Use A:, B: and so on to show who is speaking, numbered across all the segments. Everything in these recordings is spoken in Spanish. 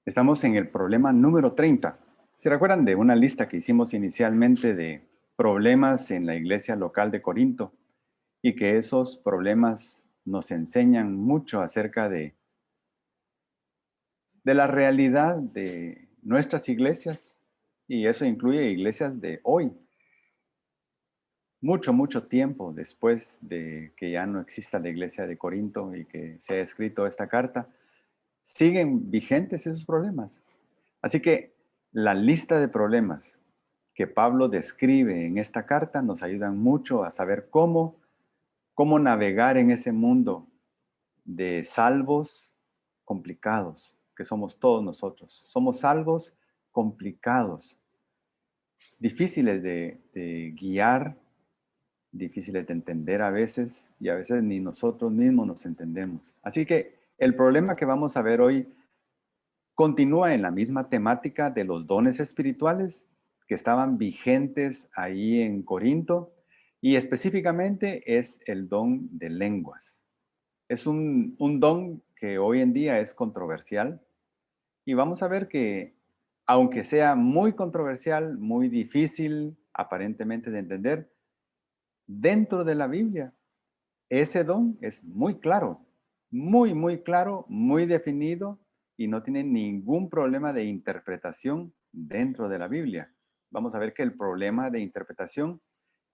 A: Estamos en el problema número 30. ¿Se recuerdan de una lista que hicimos inicialmente de problemas en la iglesia local de Corinto? Y que esos problemas nos enseñan mucho acerca de la realidad de nuestras iglesias, y eso incluye iglesias de hoy. Mucho tiempo después de que ya no exista la iglesia de Corinto y que se ha escrito esta carta, siguen vigentes esos problemas. Así que la lista de problemas que Pablo describe en esta carta nos ayudan mucho a saber cómo navegar en ese mundo de salvos complicados, que somos todos nosotros. Somos salvos complicados, difíciles de guiar, difíciles de entender a veces, y a veces ni nosotros mismos nos entendemos. Así que el problema que vamos a ver hoy continúa en la misma temática de los dones espirituales que estaban vigentes ahí en Corinto, y específicamente es el don de lenguas. Es un don que hoy en día es controversial, y vamos a ver que, aunque sea muy controversial, muy difícil aparentemente de entender, dentro de la Biblia, ese don es muy claro, muy claro, muy definido, y no tiene ningún problema de interpretación dentro de la Biblia. Vamos a ver que el problema de interpretación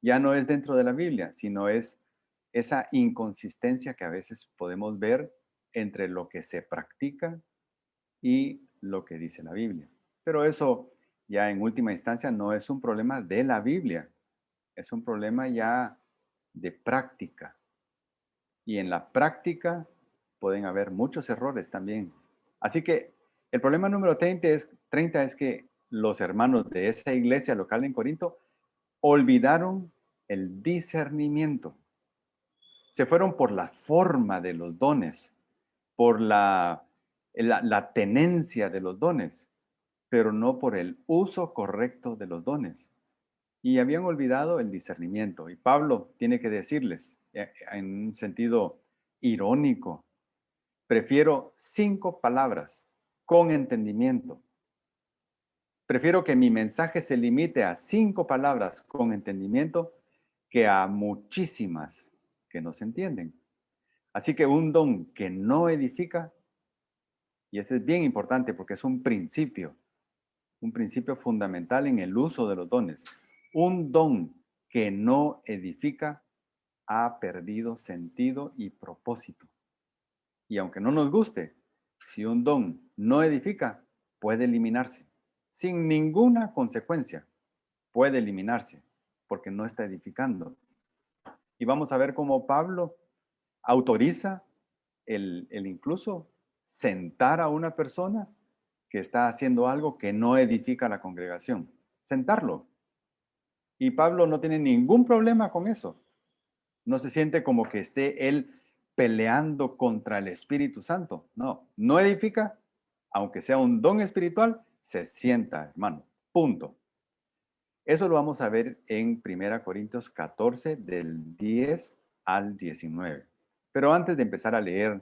A: ya no es dentro de la Biblia, sino es esa inconsistencia que a veces podemos ver entre lo que se practica y lo que dice la Biblia. Pero eso ya en última instancia no es un problema de la Biblia, es un problema ya de práctica. Y en la práctica pueden haber muchos errores también. Así que el problema número 30 es que los hermanos de esa iglesia local en Corinto olvidaron el discernimiento. Se fueron por la forma de los dones, por la tenencia de los dones, pero no por el uso correcto de los dones. Y habían olvidado el discernimiento. Y Pablo tiene que decirles, en un sentido irónico, prefiero 5 palabras con entendimiento. Prefiero que mi mensaje se limite a 5 palabras con entendimiento que a muchísimas que no se entienden. Así que un don que no edifica, y ese es bien importante porque es un principio fundamental en el uso de los dones. Un don que no edifica ha perdido sentido y propósito. Y aunque no nos guste, si un don no edifica, puede eliminarse. Sin ninguna consecuencia, puede eliminarse, porque no está edificando. Y vamos a ver cómo Pablo autoriza el incluso sentar a una persona que está haciendo algo que no edifica a la congregación. Sentarlo. Y Pablo no tiene ningún problema con eso. No se siente como que esté él peleando contra el Espíritu Santo. No, no edifica, aunque sea un don espiritual, se sienta, hermano. Punto. Eso lo vamos a ver en 1 Corintios 14, del 10 al 19. Pero antes de empezar a leer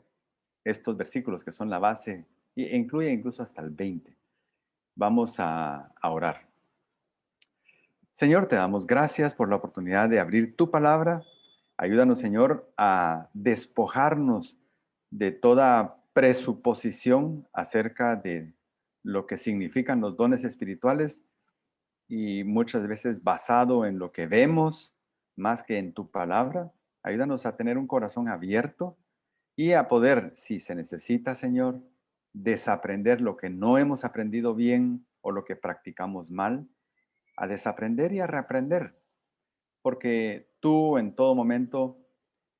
A: estos versículos que son la base, e incluye incluso hasta el 20, vamos a orar. Señor, te damos gracias por la oportunidad de abrir tu palabra. Ayúdanos, Señor, a despojarnos de toda presuposición acerca de lo que significan los dones espirituales, y muchas veces basado en lo que vemos más que en tu palabra. Ayúdanos a tener un corazón abierto y a poder, si se necesita, Señor, desaprender lo que no hemos aprendido bien o lo que practicamos mal, a desaprender y a reaprender, porque tú en todo momento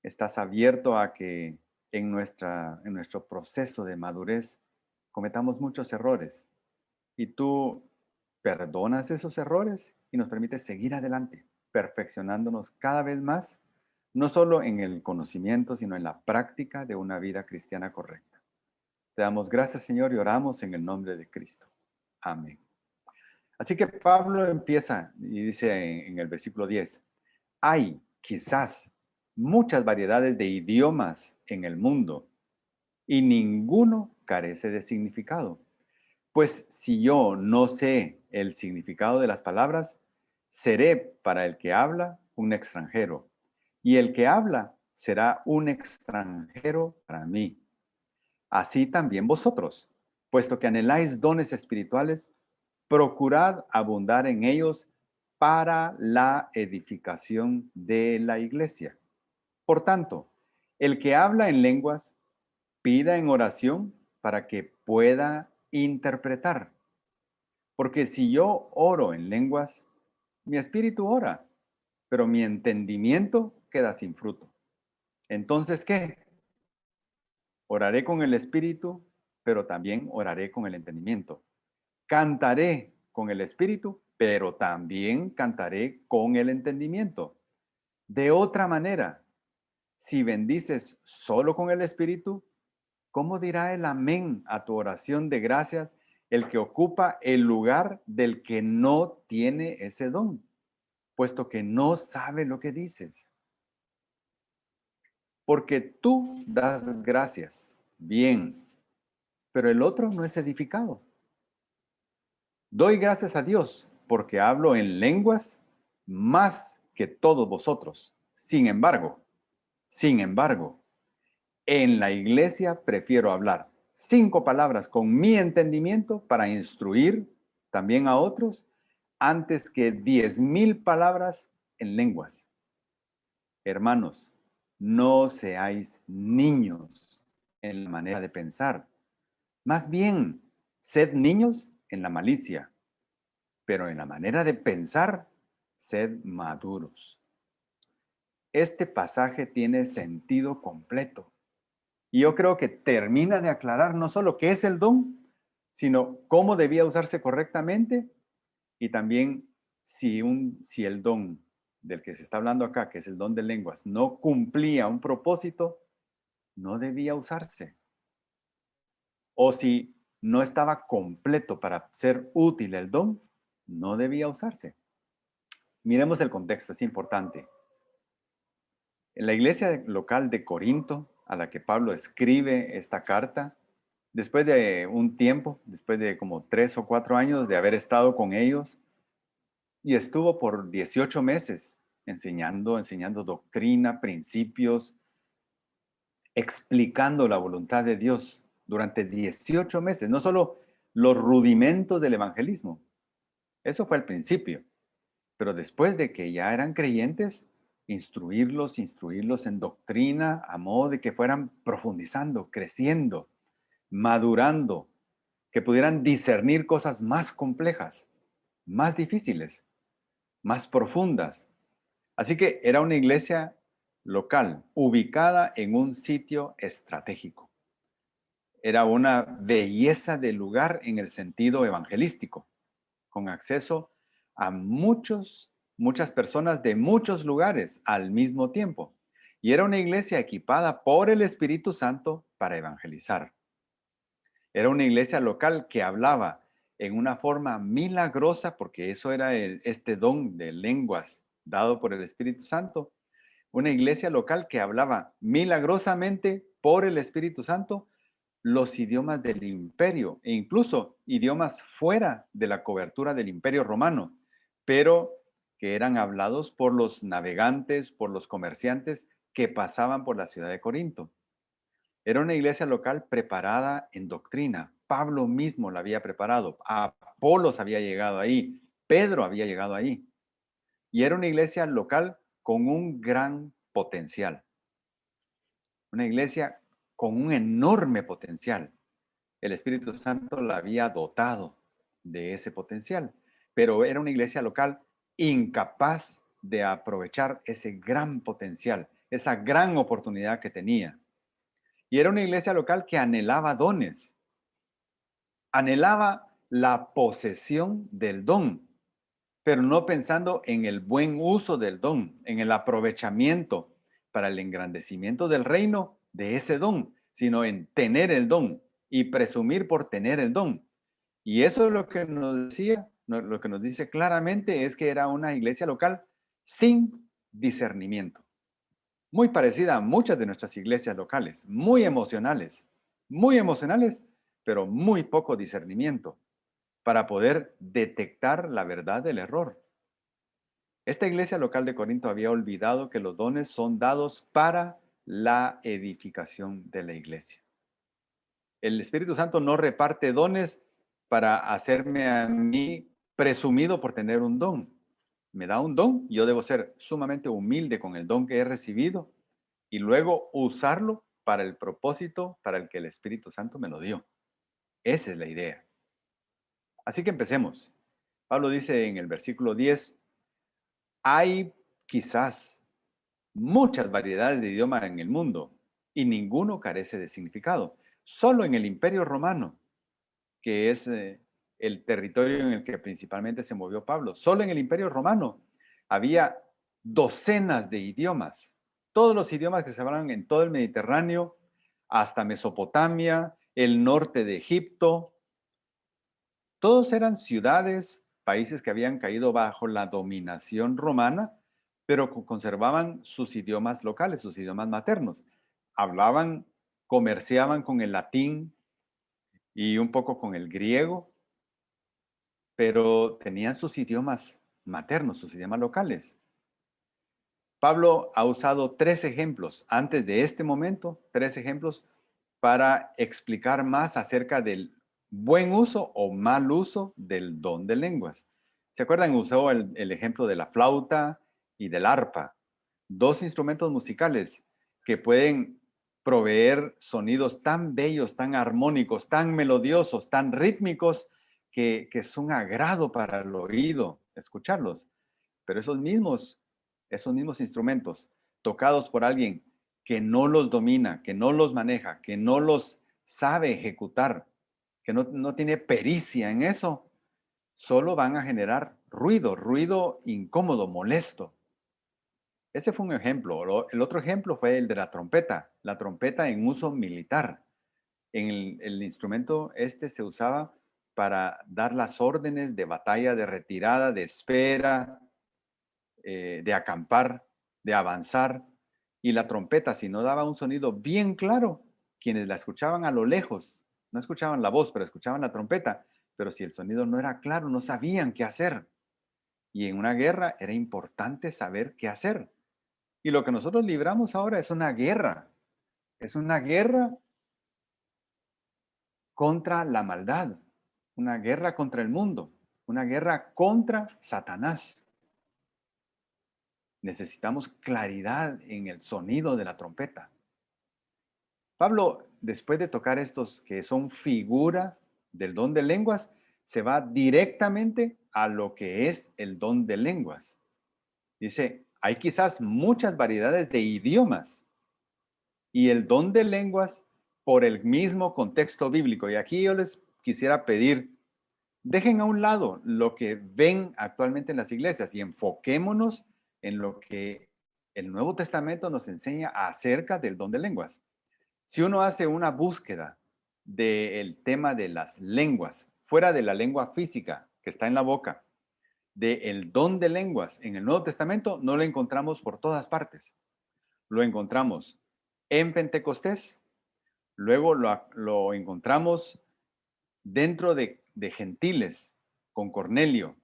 A: estás abierto a que en nuestro proceso de madurez cometamos muchos errores, y tú perdonas esos errores y nos permites seguir adelante, perfeccionándonos cada vez más, no solo en el conocimiento, sino en la práctica de una vida cristiana correcta. Te damos gracias, Señor, y oramos en el nombre de Cristo. Amén. Así que Pablo empieza y dice en el versículo 10, hay quizás muchas variedades de idiomas en el mundo y ninguno carece de significado. Pues si yo no sé el significado de las palabras, seré para el que habla un extranjero, y el que habla será un extranjero para mí. Así también vosotros, puesto que anheláis dones espirituales, procurad abundar en ellos para la edificación de la iglesia. Por tanto, el que habla en lenguas, pida en oración para que pueda interpretar. Porque si yo oro en lenguas, mi espíritu ora, pero mi entendimiento queda sin fruto. Entonces, ¿qué? Oraré con el espíritu, pero también oraré con el entendimiento. Cantaré con el espíritu, pero también cantaré con el entendimiento. De otra manera, si bendices solo con el espíritu, ¿cómo dirá el amén a tu oración de gracias el que ocupa el lugar del que no tiene ese don, puesto que no sabe lo que dices? Porque tú das gracias, bien, pero el otro no es edificado. Doy gracias a Dios porque hablo en lenguas más que todos vosotros. Sin embargo, en la iglesia prefiero hablar 5 palabras con mi entendimiento para instruir también a otros antes que 10,000 palabras en lenguas. Hermanos, no seáis niños en la manera de pensar. Más bien, sed niños en la malicia, pero en la manera de pensar, sed maduros. Este pasaje tiene sentido completo. Y yo creo que termina de aclarar no solo qué es el don, sino cómo debía usarse correctamente y también si el don del que se está hablando acá, que es el don de lenguas, no cumplía un propósito, no debía usarse. O si no estaba completo para ser útil el don, no debía usarse. Miremos el contexto, es importante. En la iglesia local de Corinto, a la que Pablo escribe esta carta, después de un tiempo, después de como 3 o 4 años de haber estado con ellos, y estuvo por 18 meses enseñando doctrina, principios, explicando la voluntad de Dios durante 18 meses, no solo los rudimentos del evangelismo, eso fue al principio, pero después de que ya eran creyentes, instruirlos en doctrina a modo de que fueran profundizando, creciendo, madurando, que pudieran discernir cosas más complejas, más difíciles, más profundas. Así que era una iglesia local, ubicada en un sitio estratégico. Era una belleza de lugar en el sentido evangelístico, con acceso a muchas personas de muchos lugares al mismo tiempo. Y era una iglesia equipada por el Espíritu Santo para evangelizar. Era una iglesia local que hablaba en una forma milagrosa, porque eso era este don de lenguas dado por el Espíritu Santo. Una iglesia local que hablaba milagrosamente por el Espíritu Santo los idiomas del imperio e incluso idiomas fuera de la cobertura del imperio romano, pero que eran hablados por los navegantes, por los comerciantes que pasaban por la ciudad de Corinto. Era una iglesia local preparada en doctrina. Pablo mismo la había preparado. Apolos había llegado ahí. Pedro había llegado ahí. Y era una iglesia local con un gran potencial. Una iglesia con un enorme potencial. El Espíritu Santo la había dotado de ese potencial. Pero era una iglesia local incapaz de aprovechar ese gran potencial, esa gran oportunidad que tenía. Y era una iglesia local que anhelaba dones, anhelaba la posesión del don, pero no pensando en el buen uso del don, en el aprovechamiento para el engrandecimiento del reino de ese don, sino en tener el don y presumir por tener el don. Y eso es lo que nos decía, lo que nos dice claramente es que era una iglesia local sin discernimiento, muy parecida a muchas de nuestras iglesias locales, muy emocionales, pero muy poco discernimiento para poder detectar la verdad del error. Esta iglesia local de Corinto había olvidado que los dones son dados para la edificación de la iglesia. El Espíritu Santo no reparte dones para hacerme a mí presumido por tener un don. Me da un don, yo debo ser sumamente humilde con el don que he recibido y luego usarlo para el propósito para el que el Espíritu Santo me lo dio. Esa es la idea. Así que empecemos. Pablo dice en el versículo 10, hay quizás muchas variedades de idioma en el mundo y ninguno carece de significado. Solo en el Imperio Romano, que es el territorio en el que principalmente se movió Pablo, solo en el Imperio Romano había docenas de idiomas. Todos los idiomas que se hablan en todo el Mediterráneo, hasta Mesopotamia, el norte de Egipto, todos eran ciudades, países que habían caído bajo la dominación romana, pero conservaban sus idiomas locales, sus idiomas maternos. Hablaban, comerciaban con el latín y un poco con el griego, pero tenían sus idiomas maternos, sus idiomas locales. Pablo ha usado 3 ejemplos antes de este momento, 3 ejemplos para explicar más acerca del buen uso o mal uso del don de lenguas. ¿Se acuerdan? Usó el ejemplo de la flauta y del arpa, 2 instrumentos musicales que pueden proveer sonidos tan bellos, tan armónicos, tan melodiosos, tan rítmicos, que es un agrado para el oído escucharlos. Pero esos mismos instrumentos tocados por alguien que no los domina, que no los maneja, que no los sabe ejecutar, que no tiene pericia en eso, solo van a generar ruido incómodo, molesto. Ese fue un ejemplo. El otro ejemplo fue el de la trompeta en uso militar. El instrumento este se usaba para dar las órdenes de batalla, de retirada, de espera, de acampar, de avanzar. Y la trompeta, si no daba un sonido bien claro, quienes la escuchaban a lo lejos, no escuchaban la voz, pero escuchaban la trompeta, pero si el sonido no era claro, no sabían qué hacer. Y en una guerra era importante saber qué hacer. Y lo que nosotros libramos ahora es una guerra contra la maldad, una guerra contra el mundo, una guerra contra Satanás. Necesitamos claridad en el sonido de la trompeta. Pablo, después de tocar estos que son figura del don de lenguas, se va directamente a lo que es el don de lenguas. Dice, hay quizás muchas variedades de idiomas y el don de lenguas por el mismo contexto bíblico. Y aquí yo les quisiera pedir, dejen a un lado lo que ven actualmente en las iglesias y enfoquémonos en lo que el Nuevo Testamento nos enseña acerca del don de lenguas. Si uno hace una búsqueda del tema de las lenguas, fuera de la lengua física que está en la boca, del don de lenguas en el Nuevo Testamento, no lo encontramos por todas partes. Lo encontramos en Pentecostés, luego lo encontramos dentro de gentiles con Cornelio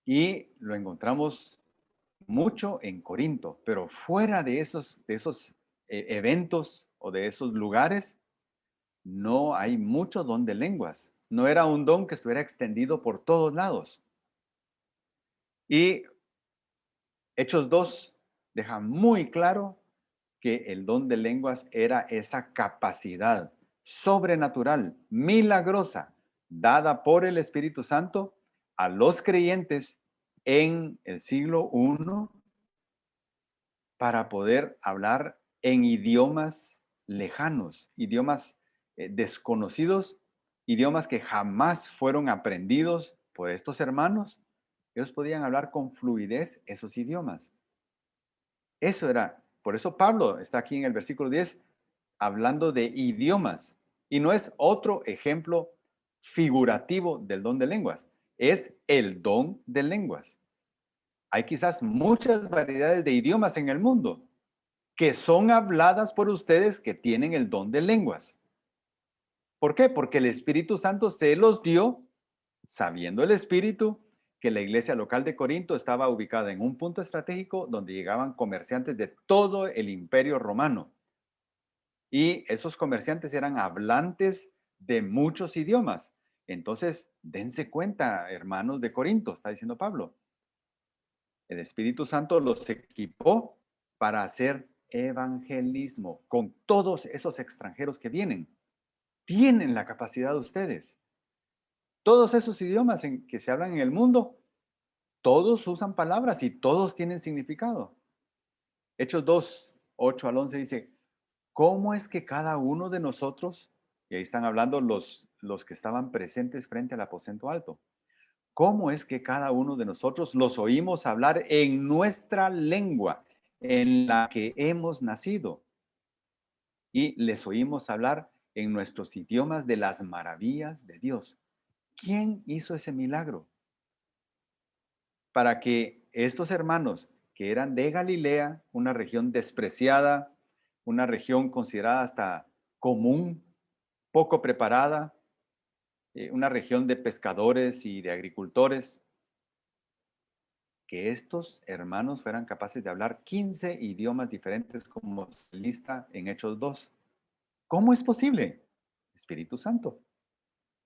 A: y lo encontramos mucho en Corinto, pero fuera de esos eventos o de esos lugares, no hay mucho don de lenguas. No era un don que estuviera extendido por todos lados. Y Hechos 2 deja muy claro que el don de lenguas era esa capacidad sobrenatural, milagrosa, dada por el Espíritu Santo a los creyentes en el siglo I para poder hablar en idiomas lejanos, idiomas desconocidos, idiomas que jamás fueron aprendidos por estos hermanos. Ellos podían hablar con fluidez esos idiomas. Eso era, por eso Pablo está aquí en el versículo 10 hablando de idiomas. Y no es otro ejemplo figurativo del don de lenguas, es el don de lenguas. Hay quizás muchas variedades de idiomas en el mundo que son habladas por ustedes que tienen el don de lenguas. ¿Por qué? Porque el Espíritu Santo se los dio, sabiendo el Espíritu que la iglesia local de Corinto estaba ubicada en un punto estratégico donde llegaban comerciantes de todo el imperio romano. Y esos comerciantes eran hablantes de muchos idiomas. Entonces, dense cuenta, hermanos de Corinto, está diciendo Pablo. El Espíritu Santo los equipó para hacer evangelismo con todos esos extranjeros que vienen. Tienen la capacidad de ustedes. Todos esos idiomas que se hablan en el mundo, todos usan palabras y todos tienen significado. Hechos 2, 8 al 11 dice, ¿cómo es que cada uno de nosotros, y ahí están hablando los que estaban presentes frente al aposento alto, cómo es que cada uno de nosotros los oímos hablar en nuestra lengua, en la que hemos nacido, y les oímos hablar en nuestros idiomas de las maravillas de Dios? ¿Quién hizo ese milagro? Para que estos hermanos que eran de Galilea, una región despreciada, una región considerada hasta común, poco preparada, una región de pescadores y de agricultores, que estos hermanos fueran capaces de hablar 15 idiomas diferentes como se lista en Hechos 2. ¿Cómo es posible? Espíritu Santo.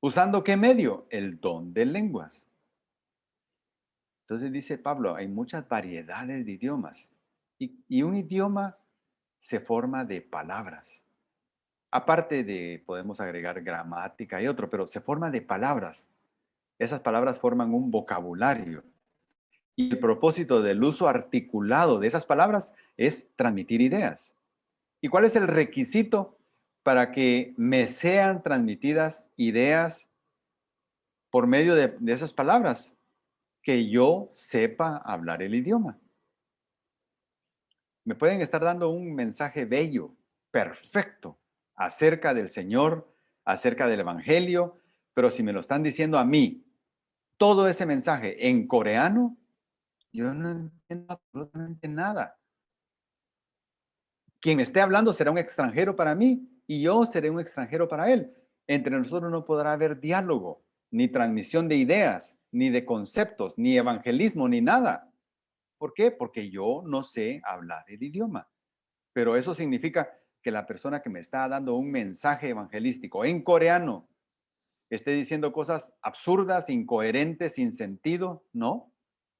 A: ¿Usando qué medio? El don de lenguas. Entonces dice Pablo, hay muchas variedades de idiomas y un idioma se forma de palabras. Aparte de, podemos agregar gramática y otro, pero se forma de palabras. Esas palabras forman un vocabulario. Y el propósito del uso articulado de esas palabras es transmitir ideas. ¿Y cuál es el requisito para que me sean transmitidas ideas por medio de esas palabras? Que yo sepa hablar el idioma. Me pueden estar dando un mensaje bello, perfecto, acerca del Señor, acerca del Evangelio, pero si me lo están diciendo a mí, todo ese mensaje en coreano, yo no entiendo absolutamente nada. Quien me esté hablando será un extranjero para mí y yo seré un extranjero para él. Entre nosotros no podrá haber diálogo, ni transmisión de ideas, ni de conceptos, ni evangelismo, ni nada. ¿Por qué? Porque yo no sé hablar el idioma. Pero eso significa que la persona que me está dando un mensaje evangelístico en coreano esté diciendo cosas absurdas, incoherentes, sin sentido. No,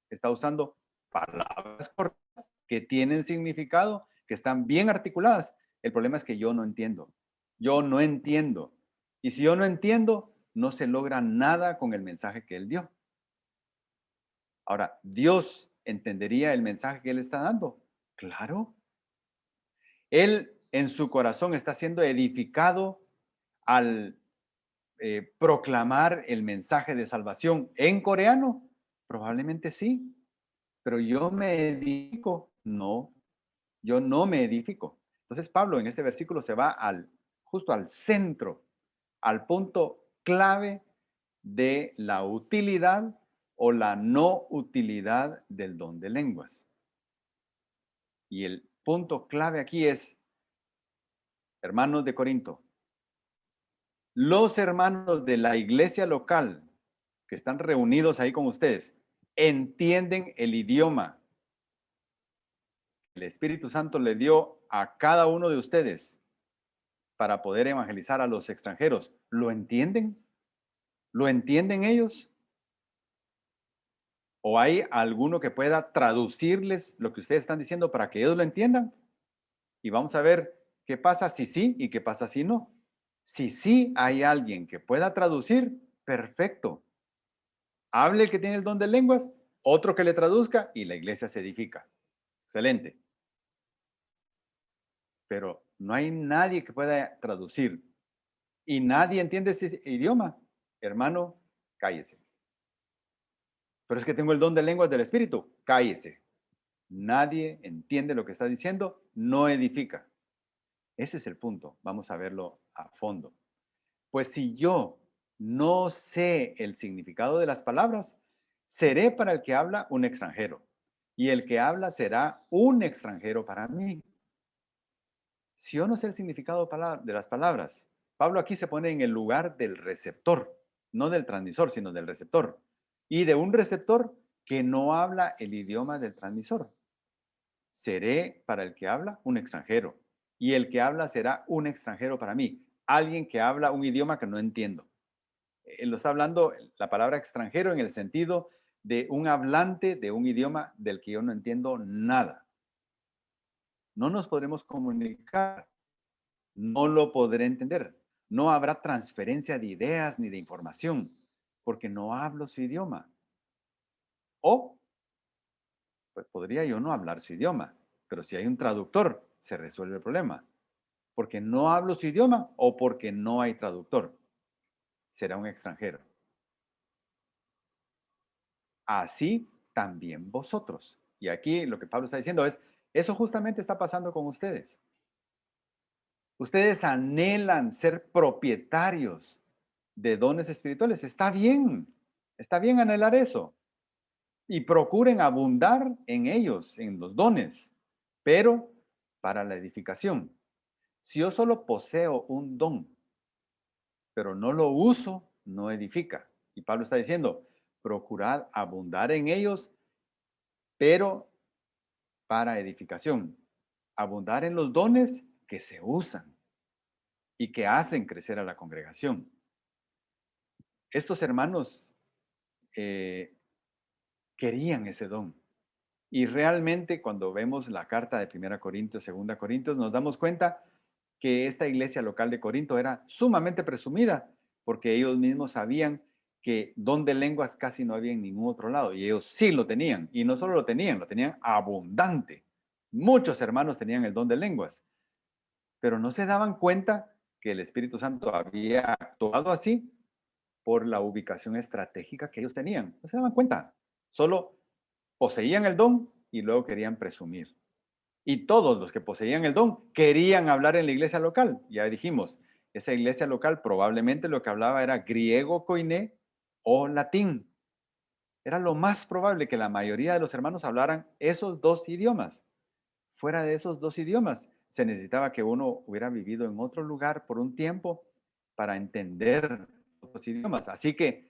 A: está usando palabras cortas que tienen significado, que están bien articuladas. El problema es que yo no entiendo. Yo no entiendo. Y si yo no entiendo, no se logra nada con el mensaje que él dio. Ahora, ¿Dios entendería el mensaje que él está dando? Claro. Él en su corazón está siendo edificado al proclamar el mensaje de salvación en coreano. Probablemente sí, pero yo me edifico. No, yo no me edifico. Entonces Pablo en este versículo se va justo al centro, al punto clave de la utilidad o la no utilidad del don de lenguas. Y el punto clave aquí es, hermanos de Corinto, los hermanos de la iglesia local que están reunidos ahí con ustedes entienden el idioma. El Espíritu Santo le dio a cada uno de ustedes para poder evangelizar a los extranjeros. ¿Lo entienden? ¿Lo entienden ellos? ¿O hay alguno que pueda traducirles lo que ustedes están diciendo para que ellos lo entiendan? Y vamos a ver qué pasa si sí y qué pasa si no. Si sí hay alguien que pueda traducir, perfecto. Hable el que tiene el don de lenguas, otro que le traduzca y la iglesia se edifica. Excelente. Pero no hay nadie que pueda traducir y nadie entiende ese idioma. Hermano, cállese. Pero es que tengo el don de lenguas del Espíritu. Cállese. Nadie entiende lo que está diciendo, no edifica. Ese es el punto. Vamos a verlo a fondo. Pues si yo no sé el significado de las palabras, seré para el que habla un extranjero, y el que habla será un extranjero para mí. Si yo no sé el significado de las palabras, Pablo aquí se pone en el lugar del receptor, no del transmisor, sino del receptor. Y de un receptor que no habla el idioma del transmisor. Seré para el que habla un extranjero. Y el que habla será un extranjero para mí. Alguien que habla un idioma que no entiendo. Él lo está hablando la palabra extranjero en el sentido de un hablante de un idioma del que yo no entiendo nada. No nos podremos comunicar, no lo podré entender. No habrá transferencia de ideas ni de información, porque no hablo su idioma. O, pues podría yo no hablar su idioma, pero si hay un traductor, se resuelve el problema. Porque no hablo su idioma o porque no hay traductor. Será un extranjero. Así también vosotros. Y aquí lo que Pablo está diciendo es, eso justamente está pasando con ustedes. Ustedes anhelan ser propietarios de dones espirituales. Está bien anhelar eso. Y procuren abundar en ellos, en los dones, pero para la edificación. Si yo solo poseo un don, pero no lo uso, no edifica. Y Pablo está diciendo, procurad abundar en ellos, pero para edificación. Abundar en los dones que se usan y que hacen crecer a la congregación. Estos hermanos eh, querían ese don. Y realmente cuando vemos la carta de 1 Corintios, 2 Corintios, nos damos cuenta que esta iglesia local de Corinto era sumamente presumida porque ellos mismos sabían que don de lenguas casi no había en ningún otro lado y ellos sí lo tenían. Y no solo lo tenían abundante. Muchos hermanos tenían el don de lenguas, pero no se daban cuenta que el Espíritu Santo había actuado así por la ubicación estratégica que ellos tenían. No se daban cuenta. Solo poseían el don y luego querían presumir. Y todos los que poseían el don querían hablar en la iglesia local. Ya dijimos, esa iglesia local probablemente lo que hablaba era griego koiné o latín. Era lo más probable que la mayoría de los hermanos hablaran esos dos idiomas. Fuera de esos dos idiomas, se necesitaba que uno hubiera vivido en otro lugar por un tiempo para entender los idiomas. Así que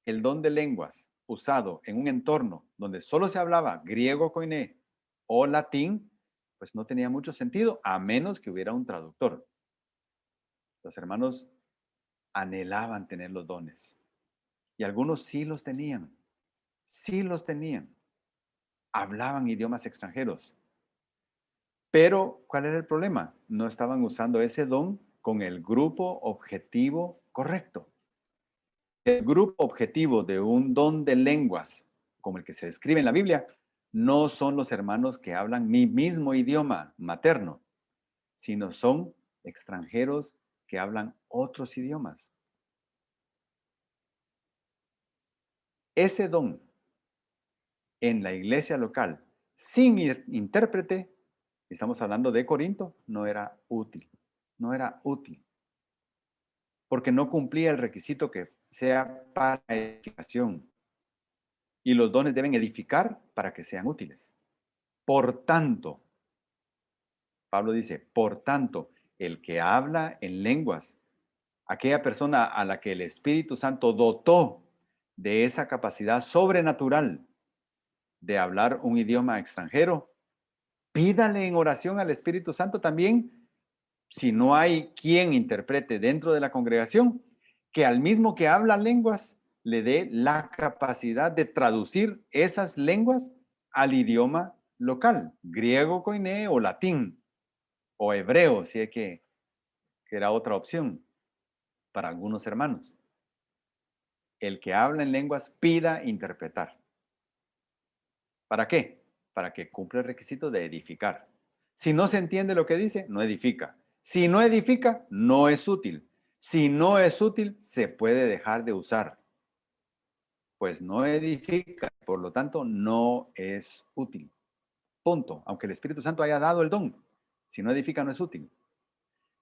A: el don de lenguas usado en un entorno donde solo se hablaba griego koiné o latín, pues no tenía mucho sentido a menos que hubiera un traductor. Los hermanos anhelaban tener los dones y algunos sí los tenían, hablaban idiomas extranjeros. Pero, ¿cuál era el problema? No estaban usando ese don con el grupo objetivo correcto. El grupo objetivo de un don de lenguas, como el que se describe en la Biblia, no son los hermanos que hablan mi mismo idioma materno, sino son extranjeros que hablan otros idiomas. Ese don en la iglesia local, sin intérprete, estamos hablando de Corinto, no era útil. No era útil. Porque no cumplía el requisito que sea para edificación. Y los dones deben edificar para que sean útiles. Por tanto, Pablo dice, por tanto, el que habla en lenguas, aquella persona a la que el Espíritu Santo dotó de esa capacidad sobrenatural de hablar un idioma extranjero, pídale en oración al Espíritu Santo también, si no hay quien interprete dentro de la congregación, que al mismo que habla lenguas le dé la capacidad de traducir esas lenguas al idioma local, griego koiné o latín, o hebreo, si es que era otra opción para algunos hermanos. El que habla en lenguas pida interpretar. ¿Para qué? Para que cumpla el requisito de edificar. Si no se entiende lo que dice, no edifica. Si no edifica, no es útil. Si no es útil, se puede dejar de usar. Pues no edifica, por lo tanto, no es útil. Punto. Aunque el Espíritu Santo haya dado el don, si no edifica, no es útil.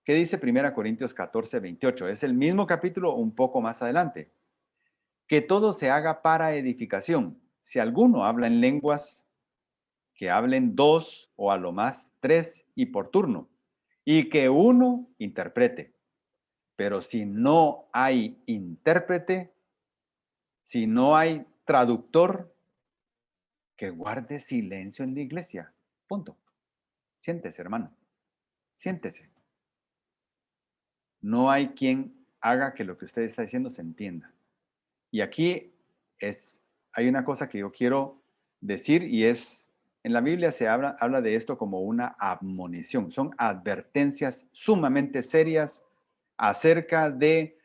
A: ¿Qué dice 1 Corintios 14, 28? Es el mismo capítulo un poco más adelante. Que todo se haga para edificación. Si alguno habla en lenguas, que hablen dos o a lo más tres y por turno, y que uno interprete. Pero si no hay intérprete, si no hay traductor, que guarde silencio en la iglesia. Punto. Siéntese, hermano. Siéntese. No hay quien haga que lo que usted está diciendo se entienda. Y aquí hay una cosa que yo quiero decir y es, en la Biblia se habla de esto como una admonición. Son advertencias sumamente serias acerca de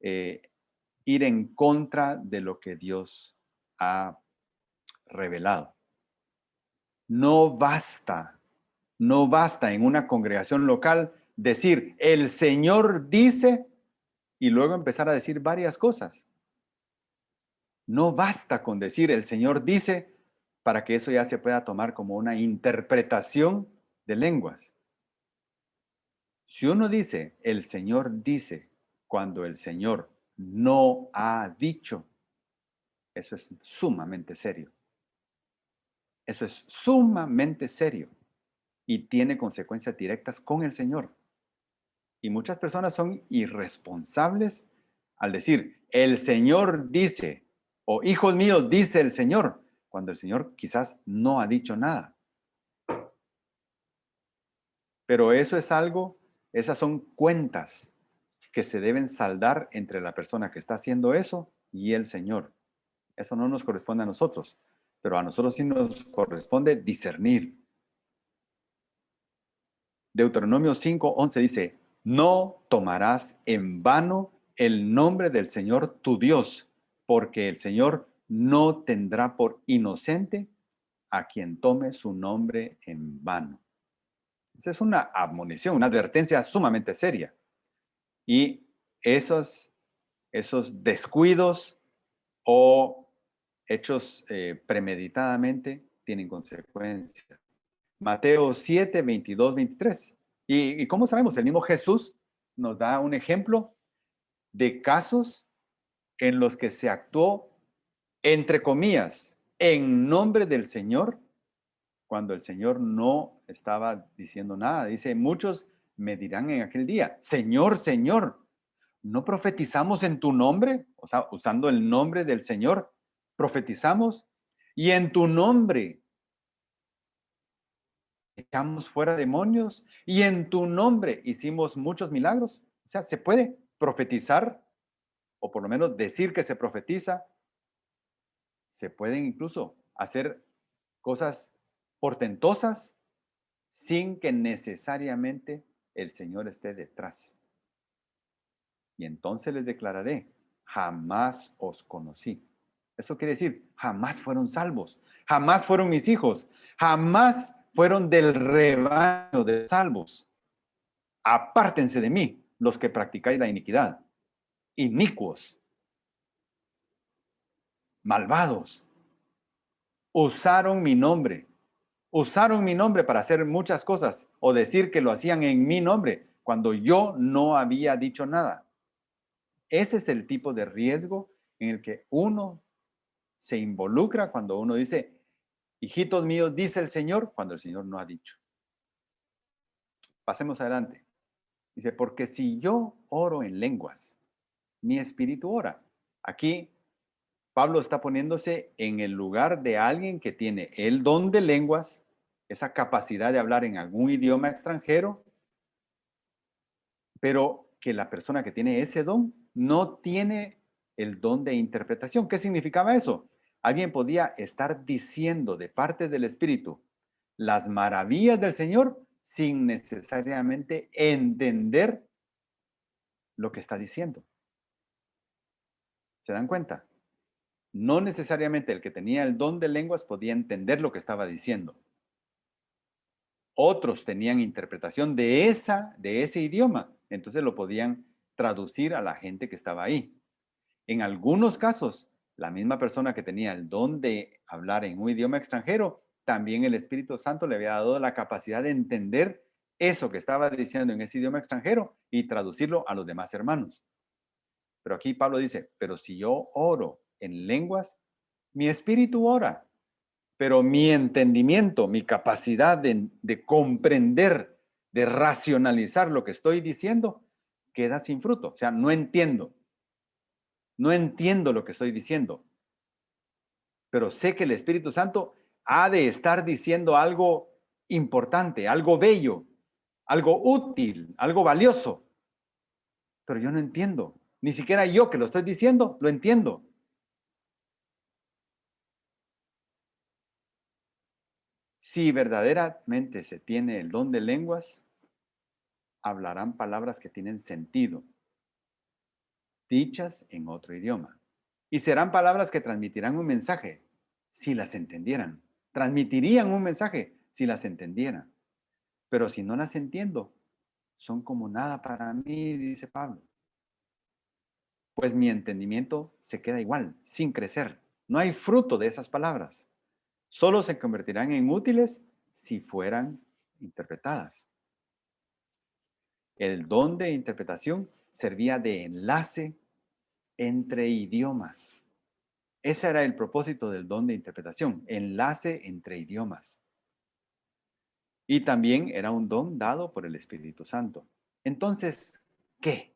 A: ir en contra de lo que Dios ha revelado. No basta en una congregación local decir, el Señor dice, y luego empezar a decir varias cosas. No basta con decir, el Señor dice, para que eso ya se pueda tomar como una interpretación de lenguas. Si uno dice, el Señor dice, cuando el Señor no ha dicho, eso es sumamente serio. Eso es sumamente serio y tiene consecuencias directas con el Señor. Y muchas personas son irresponsables al decir, el Señor dice, o hijos míos, dice el Señor, cuando el Señor quizás no ha dicho nada. Pero eso es algo, esas son cuentas que se deben saldar entre la persona que está haciendo eso y el Señor. Eso no nos corresponde a nosotros, pero a nosotros sí nos corresponde discernir. Deuteronomio 5:11 dice, no tomarás en vano el nombre del Señor tu Dios, porque el Señor no tendrá por inocente a quien tome su nombre en vano. Esa es una admonición, una advertencia sumamente seria. Y esos descuidos o hechos premeditadamente tienen consecuencias. Mateo 7, 22, 23. ¿Y cómo sabemos? El mismo Jesús nos da un ejemplo de casos en los que se actuó, entre comillas, en nombre del Señor, cuando el Señor no estaba diciendo nada. Dice, muchos me dirán en aquel día, Señor, Señor, ¿no profetizamos en tu nombre? O sea, usando el nombre del Señor, profetizamos y en tu nombre echamos fuera demonios y en tu nombre hicimos muchos milagros. O sea, se puede profetizar o por lo menos decir que se profetiza. Se pueden incluso hacer cosas portentosas sin que necesariamente el Señor esté detrás. Y entonces les declararé, jamás os conocí. Eso quiere decir, jamás fueron salvos, jamás fueron mis hijos, jamás fueron del rebaño de salvos. Apártense de mí, los que practicáis la iniquidad, inicuos, malvados. Usaron mi nombre para hacer muchas cosas o decir que lo hacían en mi nombre cuando yo no había dicho nada. Ese es el tipo de riesgo en el que uno se involucra cuando uno dice, hijitos míos, dice el Señor, cuando el Señor no ha dicho. Pasemos adelante. Dice, porque si yo oro en lenguas, mi espíritu ora. Aquí Pablo está poniéndose en el lugar de alguien que tiene el don de lenguas, esa capacidad de hablar en algún idioma extranjero, pero que la persona que tiene ese don no tiene el don de interpretación. ¿Qué significaba eso? Alguien podía estar diciendo de parte del Espíritu las maravillas del Señor sin necesariamente entender lo que está diciendo. ¿Se dan cuenta? No necesariamente el que tenía el don de lenguas podía entender lo que estaba diciendo. Otros tenían interpretación de ese idioma, entonces lo podían traducir a la gente que estaba ahí. En algunos casos, la misma persona que tenía el don de hablar en un idioma extranjero, también el Espíritu Santo le había dado la capacidad de entender eso que estaba diciendo en ese idioma extranjero y traducirlo a los demás hermanos. Pero aquí Pablo dice, pero si yo oro en lenguas, mi espíritu ora, pero mi entendimiento, mi capacidad de comprender, de racionalizar lo que estoy diciendo, queda sin fruto. O sea, no entiendo. No entiendo lo que estoy diciendo. Pero sé que el Espíritu Santo ha de estar diciendo algo importante, algo bello, algo útil, algo valioso. Pero yo no entiendo. Ni siquiera yo que lo estoy diciendo, lo entiendo. Si verdaderamente se tiene el don de lenguas, hablarán palabras que tienen sentido, dichas en otro idioma. Y serán palabras que transmitirán un mensaje, si las entendieran. Transmitirían un mensaje, si las entendieran. Pero si no las entiendo, son como nada para mí, dice Pablo. Pues mi entendimiento se queda igual, sin crecer. No hay fruto de esas palabras. Solo se convertirán en útiles si fueran interpretadas. El don de interpretación servía de enlace entre idiomas. Ese era el propósito del don de interpretación, enlace entre idiomas. Y también era un don dado por el Espíritu Santo. Entonces, ¿qué?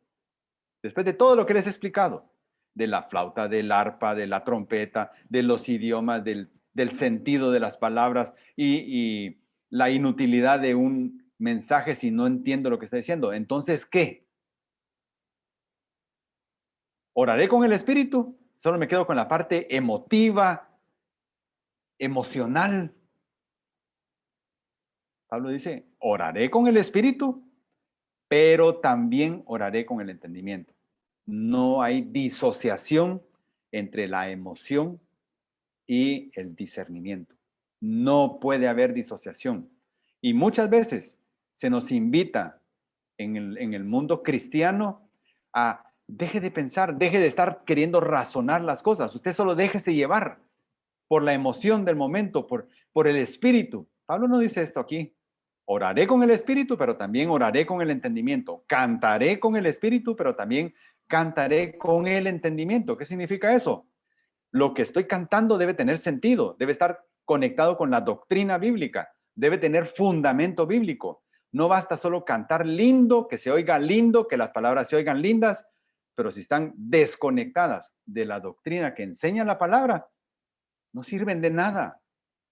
A: Después de todo lo que les he explicado, de la flauta, del arpa, de la trompeta, de los idiomas, del sentido de las palabras y la inutilidad de un mensaje si no entiendo lo que está diciendo. Entonces, ¿qué? ¿Oraré con el Espíritu? Solo me quedo con la parte emotiva, emocional. Pablo dice, oraré con el Espíritu, pero también oraré con el entendimiento. No hay disociación entre la emoción y el discernimiento. No puede haber disociación. Y muchas veces se nos invita en el mundo cristiano a deje de pensar, deje de estar queriendo razonar las cosas. Usted solo déjese llevar por la emoción del momento, por el espíritu. Pablo no dice esto aquí. Oraré con el espíritu, pero también oraré con el entendimiento. Cantaré con el espíritu, pero también cantaré con el entendimiento. ¿Qué significa eso? Lo que estoy cantando debe tener sentido, debe estar conectado con la doctrina bíblica, debe tener fundamento bíblico. No basta solo cantar lindo, que se oiga lindo, que las palabras se oigan lindas, pero si están desconectadas de la doctrina que enseña la palabra, no sirven de nada,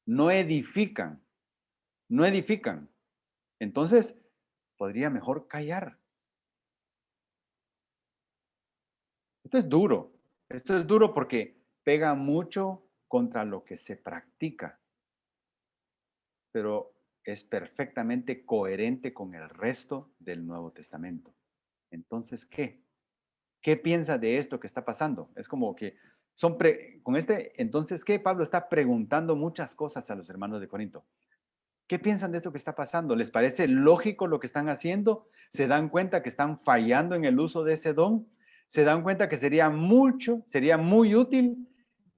A: no edifican, no edifican. Entonces, podría mejor callar. Esto es duro porque pega mucho contra lo que se practica, pero es perfectamente coherente con el resto del Nuevo Testamento. Entonces, ¿qué? ¿Qué piensa de esto que está pasando? Es como que con entonces, ¿qué? Pablo está preguntando muchas cosas a los hermanos de Corinto. ¿Qué piensan de esto que está pasando? ¿Les parece lógico lo que están haciendo? ¿Se dan cuenta que están fallando en el uso de ese don? ¿Se dan cuenta que sería muy útil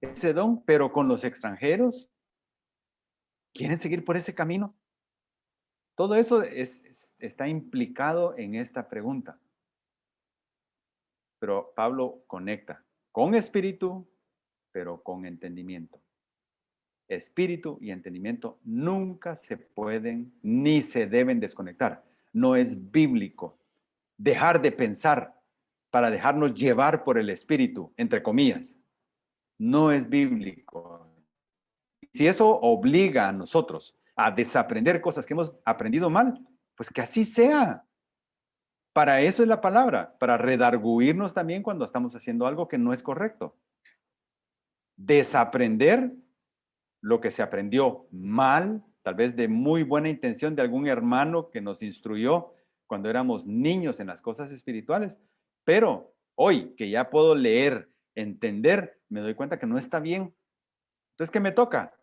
A: ese don, pero con los extranjeros? ¿Quieren seguir por ese camino? Todo eso está implicado en esta pregunta. Pero Pablo conecta con espíritu, pero con entendimiento. Espíritu y entendimiento nunca se pueden ni se deben desconectar. No es bíblico dejar de pensar para dejarnos llevar por el espíritu, entre comillas. No es bíblico. Si eso obliga a nosotros a desaprender cosas que hemos aprendido mal, pues que así sea. Para eso es la palabra, para redarguirnos también cuando estamos haciendo algo que no es correcto. Desaprender lo que se aprendió mal, tal vez de muy buena intención de algún hermano que nos instruyó cuando éramos niños en las cosas espirituales, pero hoy que ya puedo leer, entender, me doy cuenta que no está bien. Entonces, ¿qué me toca?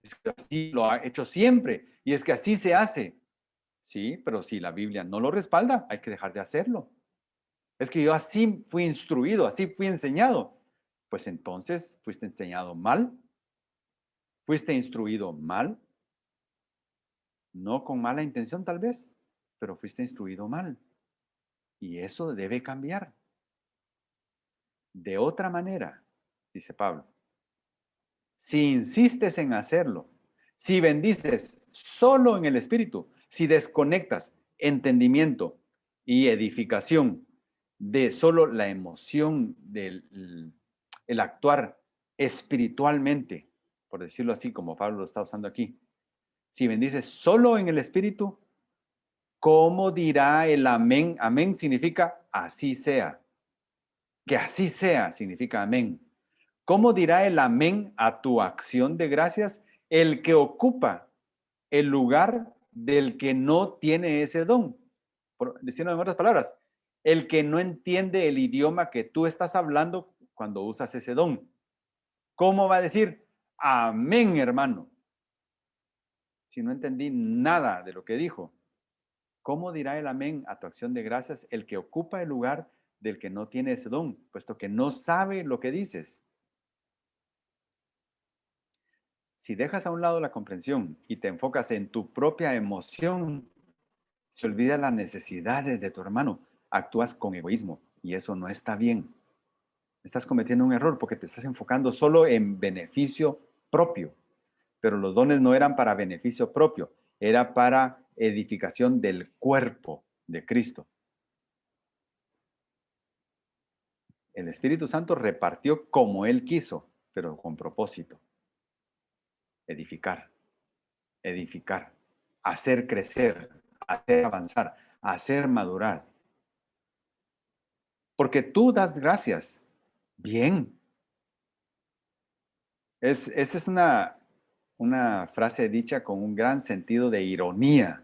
A: Es que así lo ha hecho siempre y es que así se hace. Sí, pero si la Biblia no lo respalda, hay que dejar de hacerlo. Es que yo así fui instruido, así fui enseñado. Pues entonces fuiste enseñado mal, fuiste instruido mal, no con mala intención tal vez, pero fuiste instruido mal. Y eso debe cambiar. De otra manera, dice Pablo, si insistes en hacerlo, si bendices solo en el espíritu, si desconectas entendimiento y edificación de solo la emoción del el actuar espiritualmente, por decirlo así, como Pablo lo está usando aquí. Si bendices solo en el espíritu, ¿cómo dirá el amén? Amén significa así sea. Que así sea significa amén. ¿Cómo dirá el amén a tu acción de gracias el que ocupa el lugar del que no tiene ese don? Diciendo en otras palabras, el que no entiende el idioma que tú estás hablando cuando usas ese don. ¿Cómo va a decir amén, hermano? Si no entendí nada de lo que dijo. ¿Cómo dirá el amén a tu acción de gracias el que ocupa el lugar del que no tiene ese don, puesto que no sabe lo que dices? Si dejas a un lado la comprensión y te enfocas en tu propia emoción, se olvida las necesidades de tu hermano. Actúas con egoísmo y eso no está bien. Estás cometiendo un error porque te estás enfocando solo en beneficio propio. Pero los dones no eran para beneficio propio, era para edificación del cuerpo de Cristo. El Espíritu Santo repartió como Él quiso, pero con propósito. Edificar, edificar, hacer crecer, hacer avanzar, hacer madurar. Porque tú das gracias. Bien. Esta es una frase dicha con un gran sentido de ironía.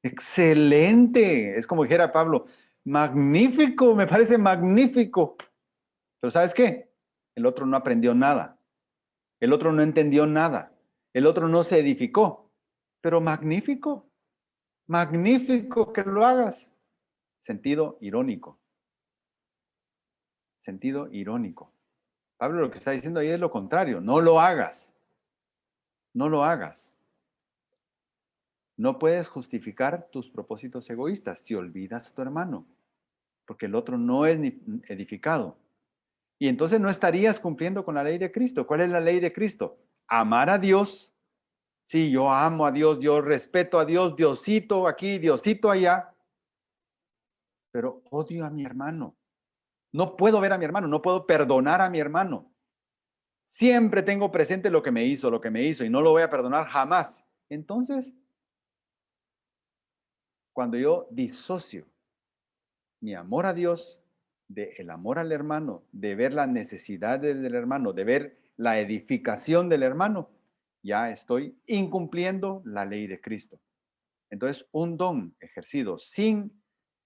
A: Excelente. Es como dijera Pablo, magnífico, me parece magnífico. Pero ¿sabes qué? El otro no aprendió nada. El otro no entendió nada. El otro no se edificó. Pero magnífico, magnífico que lo hagas. Sentido irónico. Sentido irónico. Pablo lo que está diciendo ahí es lo contrario. No lo hagas. No lo hagas. No puedes justificar tus propósitos egoístas si olvidas a tu hermano, porque el otro no es edificado. Y entonces no estarías cumpliendo con la ley de Cristo. ¿Cuál es la ley de Cristo? Amar a Dios. Sí, yo amo a Dios, yo respeto a Dios, Diosito aquí, Diosito allá, pero odio a mi hermano. No puedo ver a mi hermano, no puedo perdonar a mi hermano. Siempre tengo presente lo que me hizo, y no lo voy a perdonar jamás. Entonces, cuando yo disocio mi amor a Dios del amor al hermano, de ver las necesidades del hermano, de ver la edificación del hermano, ya estoy incumpliendo la ley de Cristo. Entonces, un don ejercido sin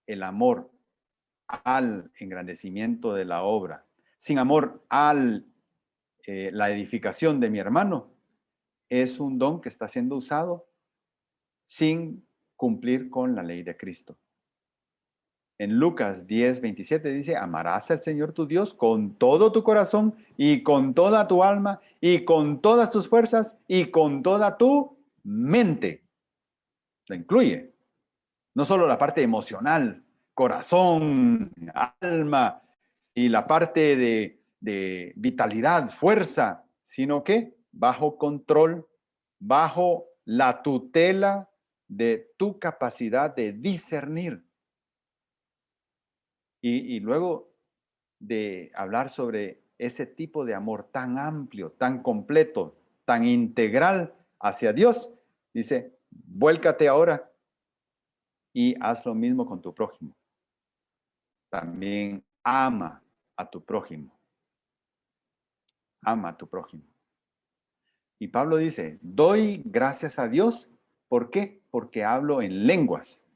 A: el amor al engrandecimiento de la obra, sin amor a la edificación de mi hermano, es un don que está siendo usado sin cumplir con la ley de Cristo. En Lucas 10:27 dice, amarás al Señor tu Dios con todo tu corazón y con toda tu alma y con todas tus fuerzas y con toda tu mente. Lo incluye. No solo la parte emocional, corazón, alma y la parte de vitalidad, fuerza, sino que bajo control, bajo la tutela de tu capacidad de discernir. Y luego de hablar sobre ese tipo de amor tan amplio, tan completo, tan integral hacia Dios, dice, vuélcate ahora y haz lo mismo con tu prójimo. También ama a tu prójimo. Ama a tu prójimo. Y Pablo dice, doy gracias a Dios. ¿Por qué? Porque hablo en lenguas,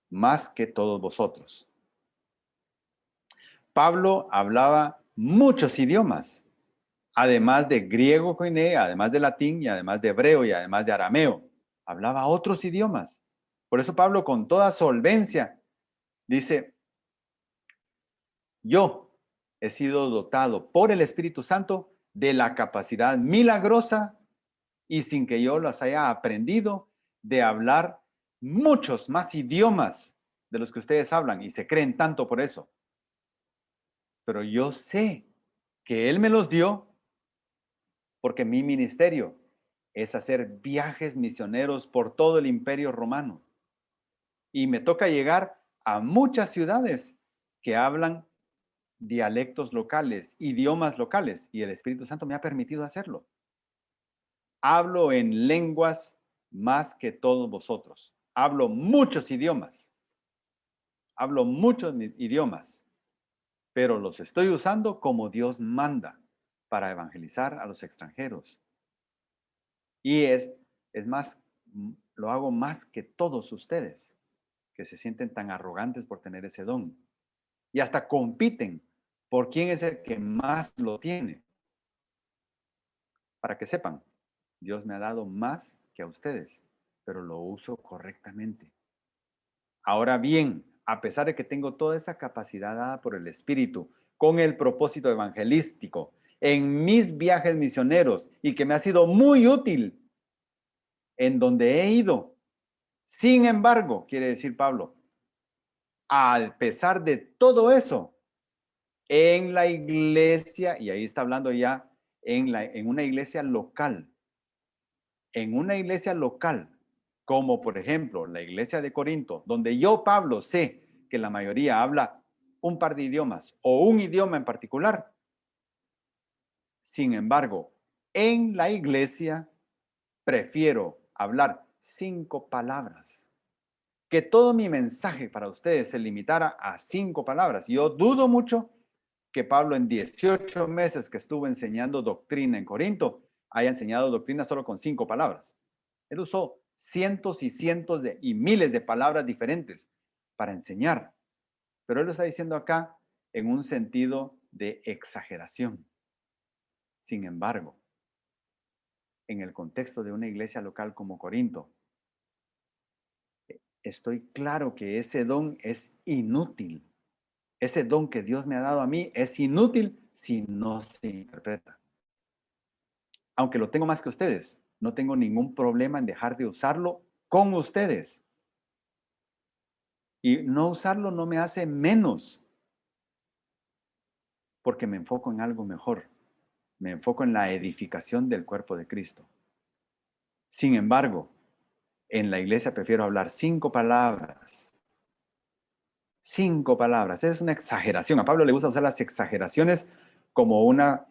A: más que todos vosotros. Pablo hablaba muchos idiomas, además de griego koiné, además de latín y además de hebreo y además de arameo. Hablaba otros idiomas. Por eso Pablo con toda solvencia dice, yo he sido dotado por el Espíritu Santo de la capacidad milagrosa y sin que yo las haya aprendido de hablar muchos más idiomas de los que ustedes hablan y se creen tanto por eso. Pero yo sé que Él me los dio porque mi ministerio es hacer viajes misioneros por todo el imperio romano. Y me toca llegar a muchas ciudades que hablan dialectos locales, idiomas locales, y el Espíritu Santo me ha permitido hacerlo. Hablo en lenguas más que todos vosotros. Hablo muchos idiomas. Hablo muchos idiomas, pero los estoy usando como Dios manda para evangelizar a los extranjeros. Y es más, lo hago más que todos ustedes, que se sienten tan arrogantes por tener ese don. Y hasta compiten por quién es el que más lo tiene. Para que sepan, Dios me ha dado más que a ustedes, pero lo uso correctamente. Ahora bien, a pesar de que tengo toda esa capacidad dada por el Espíritu, con el propósito evangelístico, en mis viajes misioneros, y que me ha sido muy útil en donde he ido. Sin embargo, quiere decir Pablo, a pesar de todo eso, en la iglesia, y ahí está hablando ya en una iglesia local, como por ejemplo la iglesia de Corinto, donde yo, Pablo, sé que la mayoría habla un par de idiomas o un idioma en particular. Sin embargo, en la iglesia prefiero hablar 5 palabras. Que todo mi mensaje para ustedes se limitara a 5 palabras. Yo dudo mucho que Pablo en 18 meses que estuvo enseñando doctrina en Corinto haya enseñado doctrina solo con 5 palabras. Él usó cientos y cientos y miles de palabras diferentes para enseñar. Pero él lo está diciendo acá en un sentido de exageración. Sin embargo, en el contexto de una iglesia local como Corinto, estoy claro que ese don es inútil. Ese don que Dios me ha dado a mí es inútil si no se interpreta. Aunque lo tengo más que ustedes, no tengo ningún problema en dejar de usarlo con ustedes. Y no usarlo no me hace menos, porque me enfoco en algo mejor. Me enfoco en la edificación del cuerpo de Cristo. Sin embargo, en la iglesia prefiero hablar 5 palabras. 5 palabras. Es una exageración. A Pablo le gusta usar las exageraciones como una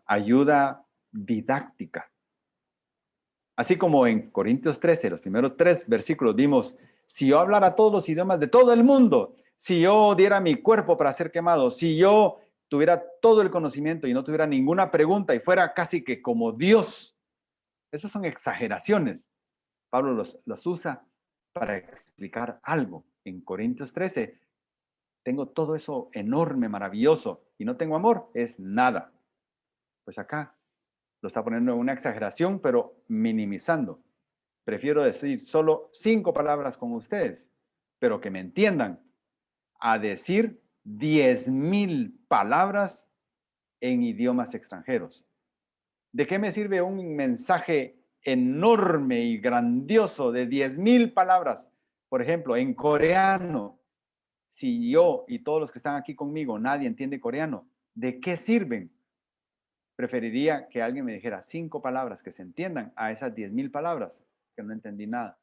A: ayuda didáctica. Así como en Corintios 13, los primeros 3 versículos vimos, si yo hablara todos los idiomas de todo el mundo, si yo diera mi cuerpo para ser quemado, si yo tuviera todo el conocimiento y no tuviera ninguna pregunta y fuera casi que como Dios, esas son exageraciones. Pablo las usa para explicar algo. En Corintios 13, tengo todo eso enorme, maravilloso, y no tengo amor, es nada. Pues acá lo está poniendo en una exageración, pero minimizando. Prefiero decir solo 5 palabras con ustedes, pero que me entiendan, a decir 10,000 palabras en idiomas extranjeros. ¿De qué me sirve un mensaje enorme y grandioso de 10,000 palabras? Por ejemplo, en coreano, si yo y todos los que están aquí conmigo, nadie entiende coreano, ¿de qué sirven? Preferiría que alguien me dijera 5 palabras que se entiendan a esas 10,000 palabras que no entendí nada.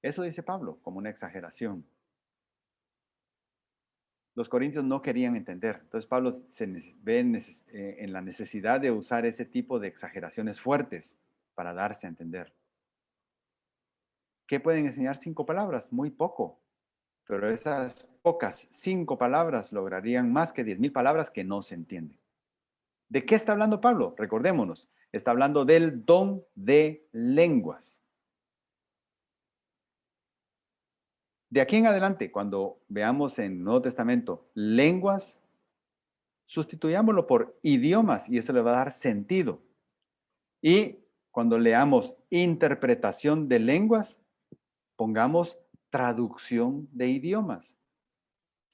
A: Eso dice Pablo como una exageración. Los corintios no querían entender. Entonces Pablo se ve en la necesidad de usar ese tipo de exageraciones fuertes para darse a entender. ¿Qué pueden enseñar 5 palabras? Muy poco. Pero esas pocas 5 palabras lograrían más que 10,000 palabras que no se entienden. ¿De qué está hablando Pablo? Recordémonos, está hablando del don de lenguas. De aquí en adelante, cuando veamos en Nuevo Testamento lenguas, sustituyámoslo por idiomas y eso le va a dar sentido. Y cuando leamos interpretación de lenguas, pongamos traducción de idiomas.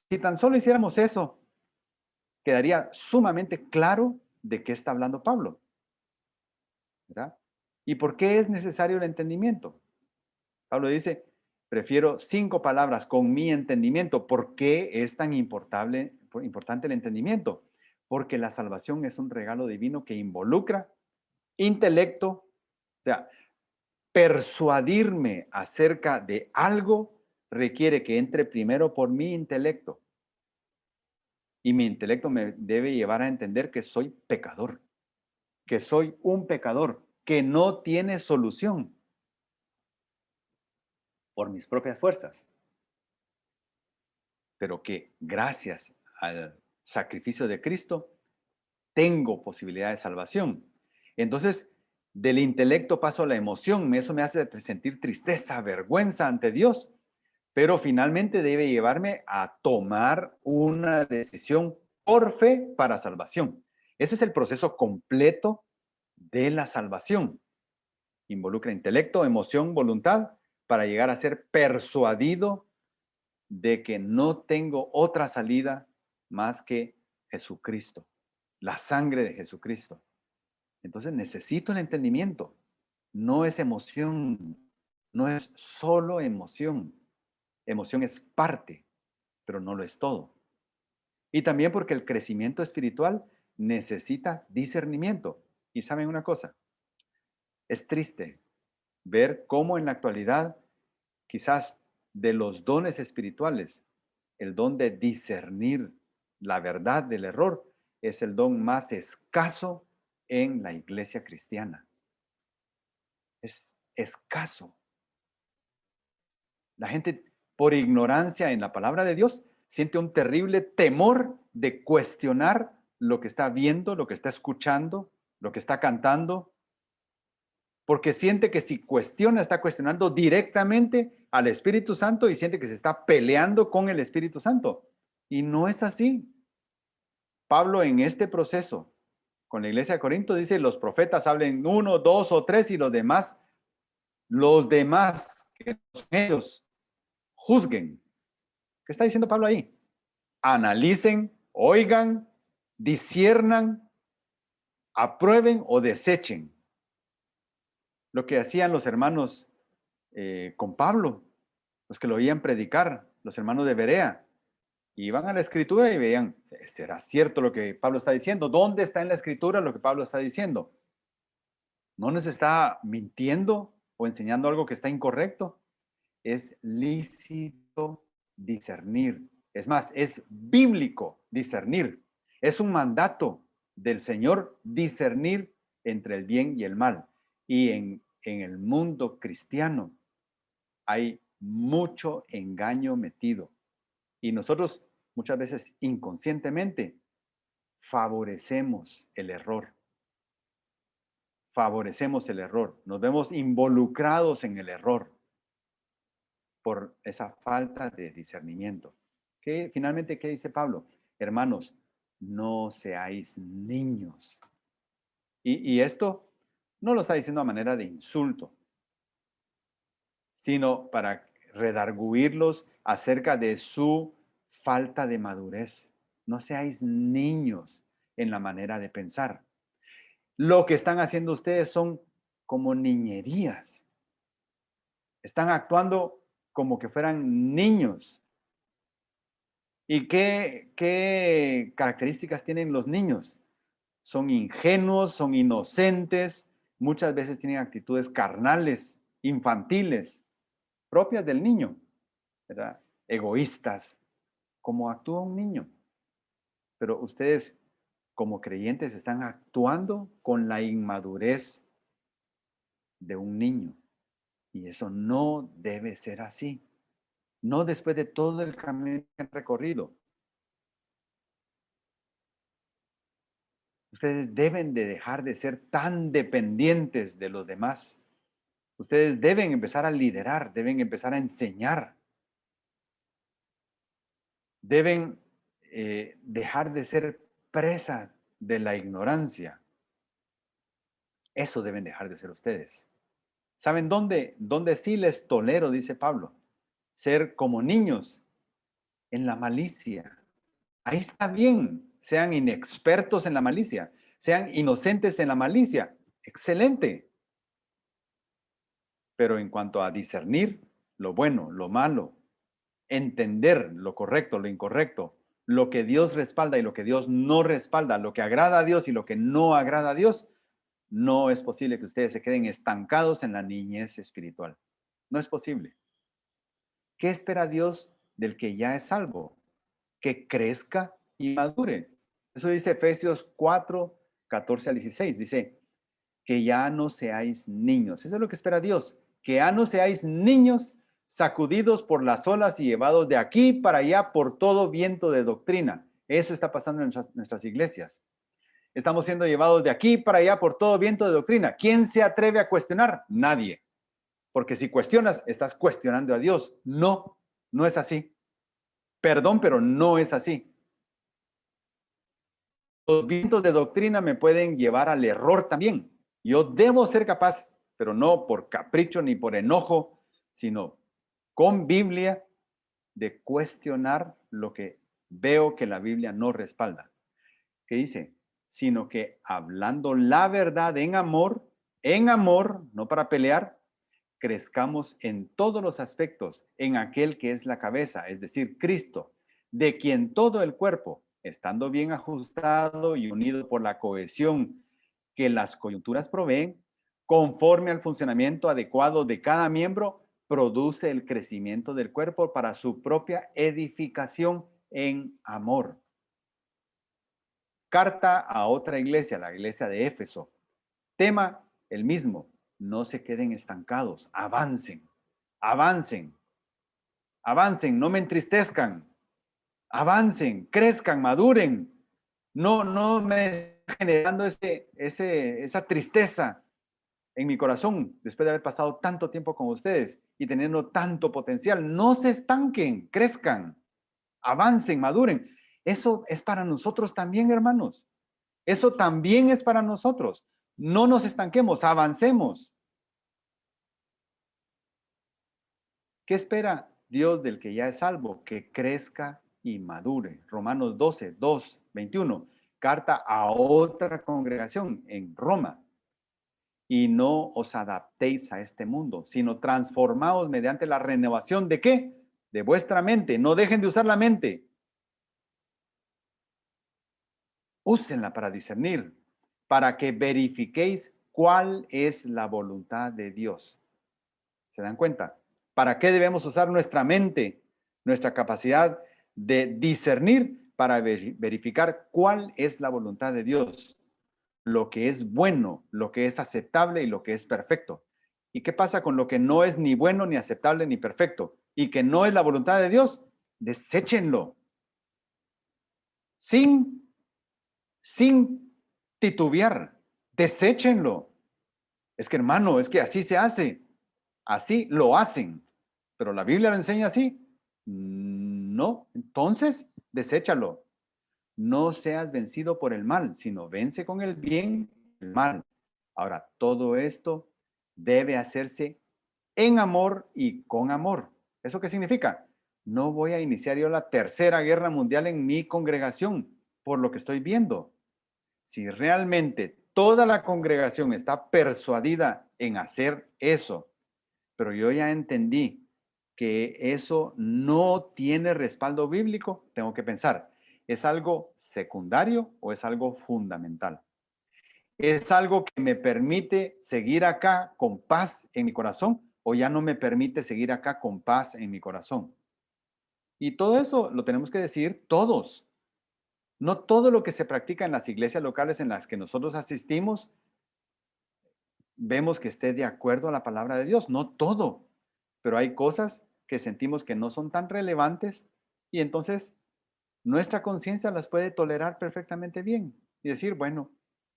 A: Si tan solo hiciéramos eso, quedaría sumamente claro de qué está hablando Pablo. ¿Verdad? ¿Y por qué es necesario el entendimiento? Pablo dice, prefiero 5 palabras con mi entendimiento. ¿Por qué es tan importante el entendimiento? Porque la salvación es un regalo divino que involucra intelecto, o sea, persuadirme acerca de algo requiere que entre primero por mi intelecto. Y mi intelecto me debe llevar a entender que soy pecador, que soy un pecador, que no tiene solución por mis propias fuerzas, pero que gracias al sacrificio de Cristo tengo posibilidad de salvación. Entonces, del intelecto paso a la emoción. Eso me hace sentir tristeza, vergüenza ante Dios, pero finalmente debe llevarme a tomar una decisión por fe para salvación. Ese es el proceso completo de la salvación. Involucra intelecto, emoción, voluntad, para llegar a ser persuadido de que no tengo otra salida más que Jesucristo, la sangre de Jesucristo. Entonces necesito el entendimiento. No es emoción, no es solo emoción. Emoción es parte, pero no lo es todo. Y también porque el crecimiento espiritual necesita discernimiento. Y saben una cosa, es triste ver cómo en la actualidad, quizás de los dones espirituales, el don de discernir la verdad del error es el don más escaso en la iglesia cristiana. Es escaso. La gente, por ignorancia en la palabra de Dios, siente un terrible temor de cuestionar lo que está viendo, lo que está escuchando, lo que está cantando, porque siente que si cuestiona, está cuestionando directamente al Espíritu Santo y siente que se está peleando con el Espíritu Santo. Y no es así. Pablo en este proceso con la iglesia de Corinto dice, los profetas hablen uno, dos o tres y los demás, que son ellos, juzguen. ¿Qué está diciendo Pablo ahí? Analicen, oigan, disciernan, aprueben o desechen. Lo que hacían los hermanos con Pablo, los que lo oían predicar, los hermanos de Berea, iban a la escritura y veían, ¿será cierto lo que Pablo está diciendo? ¿Dónde está en la escritura lo que Pablo está diciendo? ¿No nos está mintiendo o enseñando algo que está incorrecto? Es lícito discernir. Es más, es bíblico discernir. Es un mandato del Señor discernir entre el bien y el mal. Y en el mundo cristiano hay mucho engaño metido. Y nosotros muchas veces inconscientemente favorecemos el error. Favorecemos el error. Nos vemos involucrados en el error por esa falta de discernimiento. Finalmente, ¿qué dice Pablo? Hermanos, no seáis niños. Y esto no lo está diciendo a manera de insulto, sino para redarguirlos acerca de su falta de madurez. No seáis niños en la manera de pensar. Lo que están haciendo ustedes son como niñerías. Están actuando como que fueran niños. ¿Y qué características tienen los niños? Son ingenuos, son inocentes, muchas veces tienen actitudes carnales, infantiles, propias del niño, ¿verdad? Egoístas, como actúa un niño. Pero ustedes, como creyentes, están actuando con la inmadurez de un niño. Y eso no debe ser así. No después de todo el camino que han recorrido. Ustedes deben de dejar de ser tan dependientes de los demás. Ustedes deben empezar a liderar, deben empezar a enseñar. Deben dejar de ser presas de la ignorancia. Eso deben dejar de ser ustedes. ¿Saben dónde sí les tolero, dice Pablo? Ser como niños en la malicia. Ahí está bien, sean inexpertos en la malicia, sean inocentes en la malicia. Excelente. Pero en cuanto a discernir lo bueno, lo malo, entender lo correcto, lo incorrecto, lo que Dios respalda y lo que Dios no respalda, lo que agrada a Dios y lo que no agrada a Dios, no es posible que ustedes se queden estancados en la niñez espiritual. No es posible. ¿Qué espera Dios del que ya es salvo? Que crezca y madure. Eso dice Efesios 4, 14 al 16. Dice, que ya no seáis niños. Eso es lo que espera Dios, que ya no seáis niños sacudidos por las olas y llevados de aquí para allá por todo viento de doctrina. Eso está pasando en nuestras iglesias. Estamos siendo llevados de aquí para allá por todo viento de doctrina. ¿Quién se atreve a cuestionar? Nadie. Porque si cuestionas, estás cuestionando a Dios. No, no es así. Perdón, pero no es así. Los vientos de doctrina me pueden llevar al error también. Yo debo ser capaz, pero no por capricho ni por enojo, sino con Biblia, de cuestionar lo que veo que la Biblia no respalda. ¿Qué dice? Sino que hablando la verdad en amor, no para pelear, crezcamos en todos los aspectos en aquel que es la cabeza, es decir, Cristo, de quien todo el cuerpo, estando bien ajustado y unido por la cohesión que las coyunturas proveen, conforme al funcionamiento adecuado de cada miembro, produce el crecimiento del cuerpo para su propia edificación en amor. Carta a otra iglesia, la iglesia de Éfeso. Tema el mismo. No se queden estancados, avancen, avancen, avancen, no me entristezcan, avancen, crezcan, maduren. No me generando esa tristeza en mi corazón después de haber pasado tanto tiempo con ustedes y teniendo tanto potencial. No se estanquen, crezcan, avancen, maduren. Eso es para nosotros también, hermanos. Eso también es para nosotros. No nos estanquemos, avancemos. ¿Qué espera Dios del que ya es salvo? Que crezca y madure. Romanos 12, 2, 21. Carta a otra congregación en Roma. Y no os adaptéis a este mundo, sino transformaos mediante la renovación de ¿qué? De vuestra mente. No dejen de usar la mente. Úsenla para discernir, para que verifiquéis cuál es la voluntad de Dios. ¿Se dan cuenta? ¿Para qué debemos usar nuestra mente, nuestra capacidad de discernir para verificar cuál es la voluntad de Dios? Lo que es bueno, lo que es aceptable y lo que es perfecto. ¿Y qué pasa con lo que no es ni bueno, ni aceptable, ni perfecto? Y que no es la voluntad de Dios, deséchenlo. Sin titubear, deséchenlo. Es que hermano, es que así se hace. Así lo hacen. Pero la Biblia lo enseña así. No, entonces deséchalo. No seas vencido por el mal, sino vence con el bien el mal. Ahora, todo esto debe hacerse en amor y con amor. ¿Eso qué significa? No voy a iniciar yo la tercera guerra mundial en mi congregación, por lo que estoy viendo. Si realmente toda la congregación está persuadida en hacer eso, pero yo ya entendí que eso no tiene respaldo bíblico, tengo que pensar, ¿es algo secundario o es algo fundamental? ¿Es algo que me permite seguir acá con paz en mi corazón o ya no me permite seguir acá con paz en mi corazón? Y todo eso lo tenemos que decir todos. No todo lo que se practica en las iglesias locales en las que nosotros asistimos vemos que esté de acuerdo a la palabra de Dios, no todo, pero hay cosas que sentimos que no son tan relevantes y entonces nuestra conciencia las puede tolerar perfectamente bien y decir, bueno,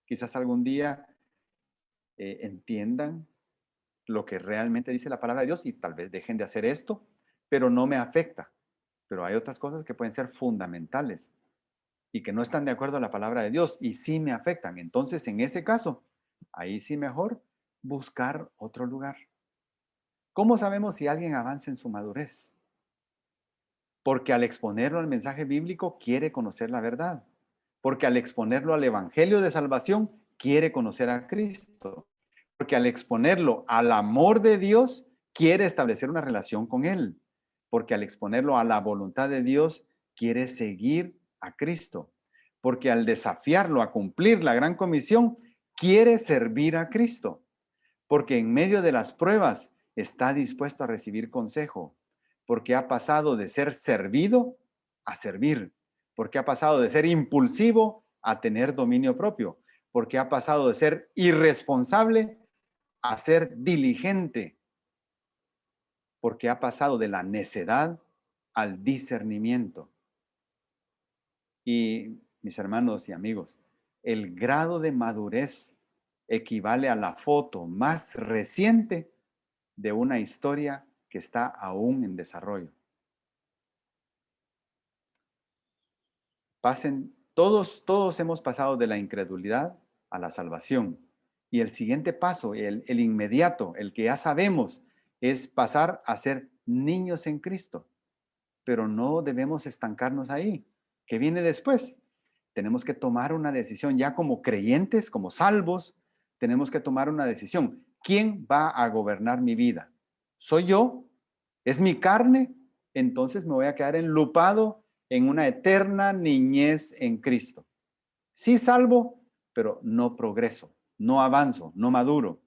A: quizás algún día entiendan lo que realmente dice la palabra de Dios y tal vez dejen de hacer esto, pero no me afecta. Pero hay otras cosas que pueden ser fundamentales y que no están de acuerdo a la palabra de Dios y sí me afectan. Entonces, en ese caso, ahí sí mejor buscar otro lugar. ¿Cómo sabemos si alguien avanza en su madurez? Porque al exponerlo al mensaje bíblico quiere conocer la verdad. Porque al exponerlo al evangelio de salvación quiere conocer a Cristo. Porque al exponerlo al amor de Dios quiere establecer una relación con Él. Porque al exponerlo a la voluntad de Dios quiere seguir a Cristo. Porque al desafiarlo a cumplir la gran comisión quiere servir a Cristo. Porque en medio de las pruebas está dispuesto a recibir consejo, porque ha pasado de ser servido a servir, porque ha pasado de ser impulsivo a tener dominio propio, porque ha pasado de ser irresponsable a ser diligente, porque ha pasado de la necedad al discernimiento. Y mis hermanos y amigos, el grado de madurez equivale a la foto más reciente de una historia que está aún en desarrollo. Todos hemos pasado de la incredulidad a la salvación. Y el siguiente paso, el inmediato, el que ya sabemos, es pasar a ser niños en Cristo. Pero no debemos estancarnos ahí. ¿Qué viene después? Tenemos que tomar una decisión ya como creyentes, como salvos, tenemos que tomar una decisión. ¿Quién va a gobernar mi vida? ¿Soy yo? ¿Es mi carne? Entonces me voy a quedar enlupado en una eterna niñez en Cristo. Sí salvo, pero no progreso, no avanzo, no maduro.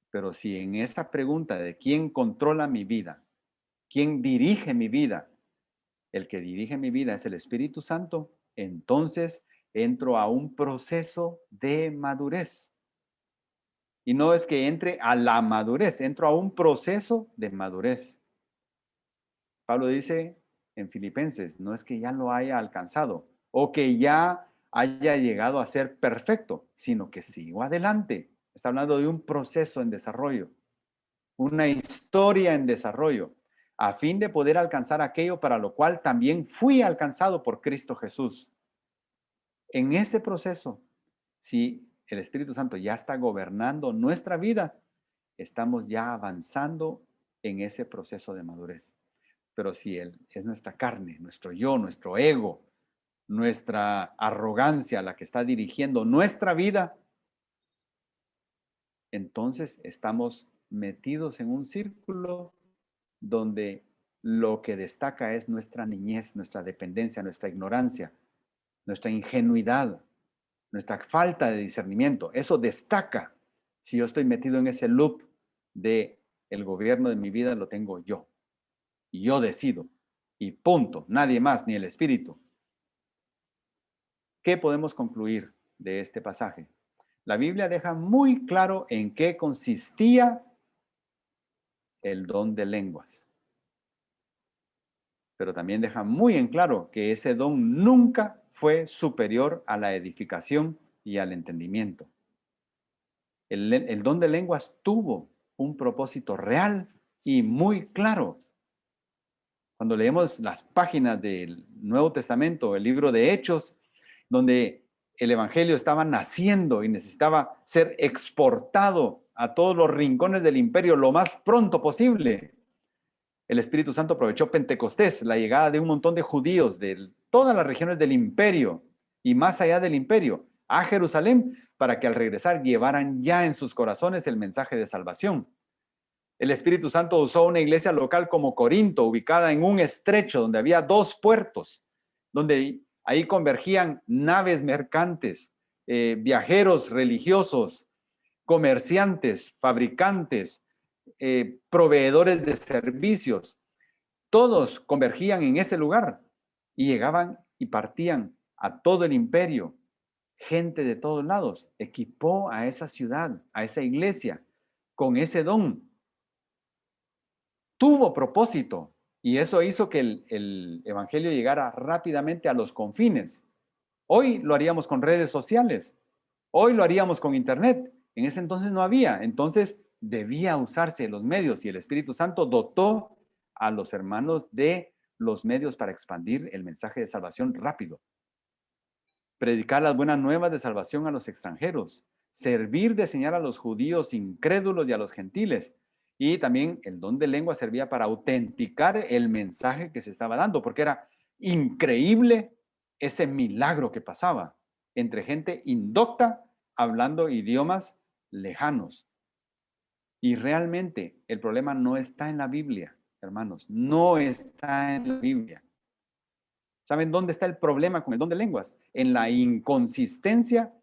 A: Pero si en esa pregunta de quién controla mi vida, quién dirige mi vida, el que dirige mi vida es el Espíritu Santo, entonces entro a un proceso de madurez. Y no es que entre a la madurez, entro a un proceso de madurez. Pablo dice en Filipenses, no es que ya lo haya alcanzado o que ya haya llegado a ser perfecto, sino que sigo adelante. Está hablando de un proceso en desarrollo, una historia en desarrollo, a fin de poder alcanzar aquello para lo cual también fui alcanzado por Cristo Jesús. En ese proceso, si el Espíritu Santo ya está gobernando nuestra vida, estamos ya avanzando en ese proceso de madurez. Pero si Él es nuestra carne, nuestro yo, nuestro ego, nuestra arrogancia la que está dirigiendo nuestra vida, entonces estamos metidos en un círculo donde lo que destaca es nuestra niñez, nuestra dependencia, nuestra ignorancia, nuestra ingenuidad, nuestra falta de discernimiento. Eso destaca si yo estoy metido en ese loop de el gobierno de mi vida lo tengo yo. Y yo decido. Y punto. Nadie más, ni el Espíritu. ¿Qué podemos concluir de este pasaje? La Biblia deja muy claro en qué consistía el don de lenguas. Pero también deja muy en claro que ese don nunca fue superior a la edificación y al entendimiento. El don de lenguas tuvo un propósito real y muy claro. Cuando leemos las páginas del Nuevo Testamento, el libro de Hechos, donde el Evangelio estaba naciendo y necesitaba ser exportado a todos los rincones del imperio lo más pronto posible. El Espíritu Santo aprovechó Pentecostés, la llegada de un montón de judíos de todas las regiones del imperio y más allá del imperio, a Jerusalén, para que al regresar llevaran ya en sus corazones el mensaje de salvación. El Espíritu Santo usó una iglesia local como Corinto, ubicada en un estrecho donde había 2 puertos, donde ahí convergían naves mercantes, viajeros religiosos, comerciantes, fabricantes, proveedores de servicios. Todos convergían en ese lugar y llegaban y partían a todo el imperio. Gente de todos lados equipó a esa ciudad, a esa iglesia, con ese don. Tuvo propósito y eso hizo que el evangelio llegara rápidamente a los confines. Hoy lo haríamos con redes sociales, hoy lo haríamos con internet. En ese entonces no había, entonces debía usarse los medios y el Espíritu Santo dotó a los hermanos de los medios para expandir el mensaje de salvación rápido. Predicar las buenas nuevas de salvación a los extranjeros, servir de señal a los judíos incrédulos y a los gentiles. Y también el don de lengua servía para autenticar el mensaje que se estaba dando, porque era increíble ese milagro que pasaba entre gente indocta hablando idiomas lejanos. Y realmente el problema no está en la Biblia, hermanos, no está en la Biblia. ¿Saben dónde está el problema con el don de lenguas? En la inconsistencia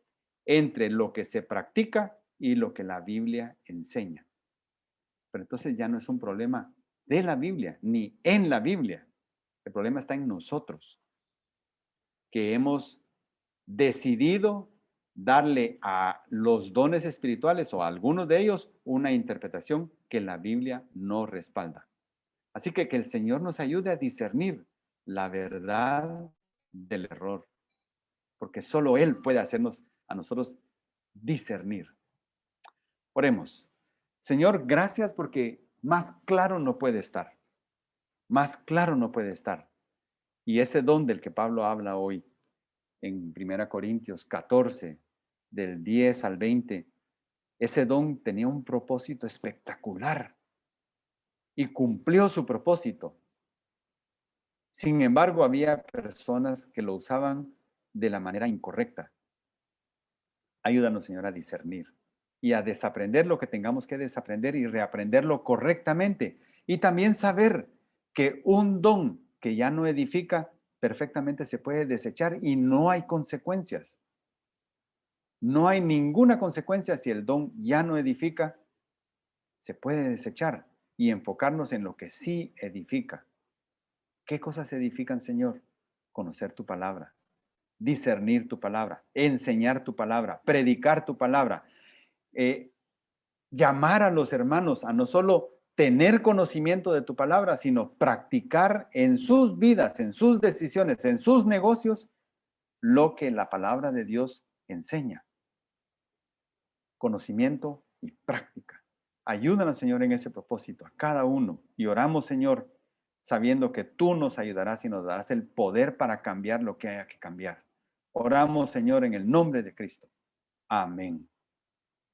A: entre lo que se practica y lo que la Biblia enseña. Pero entonces ya no es un problema de la Biblia, ni en la Biblia. El problema está en nosotros, que hemos decidido darle a los dones espirituales o a algunos de ellos una interpretación que la Biblia no respalda. Así que el Señor nos ayude a discernir la verdad del error, porque solo Él puede hacernos a nosotros discernir. Oremos. Señor, gracias porque más claro no puede estar, más claro no puede estar. Y ese don del que Pablo habla hoy en 1 Corintios 14, del 10 al 20, ese don tenía un propósito espectacular y cumplió su propósito. Sin embargo, había personas que lo usaban de la manera incorrecta. Ayúdanos, Señor, a discernir y a desaprender lo que tengamos que desaprender y reaprenderlo correctamente. Y también saber que un don que ya no edifica perfectamente se puede desechar y no hay consecuencias. No hay ninguna consecuencia si el don ya no edifica, se puede desechar y enfocarnos en lo que sí edifica. ¿Qué cosas edifican, Señor? Conocer tu palabra, discernir tu palabra, enseñar tu palabra, predicar tu palabra, eh, llamar a los hermanos a no solo tener conocimiento de tu palabra, sino practicar en sus vidas, en sus decisiones, en sus negocios, lo que la palabra de Dios enseña. Conocimiento y práctica. Ayúdanos, Señor, en ese propósito, a cada uno. Y oramos, Señor, sabiendo que tú nos ayudarás y nos darás el poder para cambiar lo que haya que cambiar. Oramos, Señor, en el nombre de Cristo. Amén.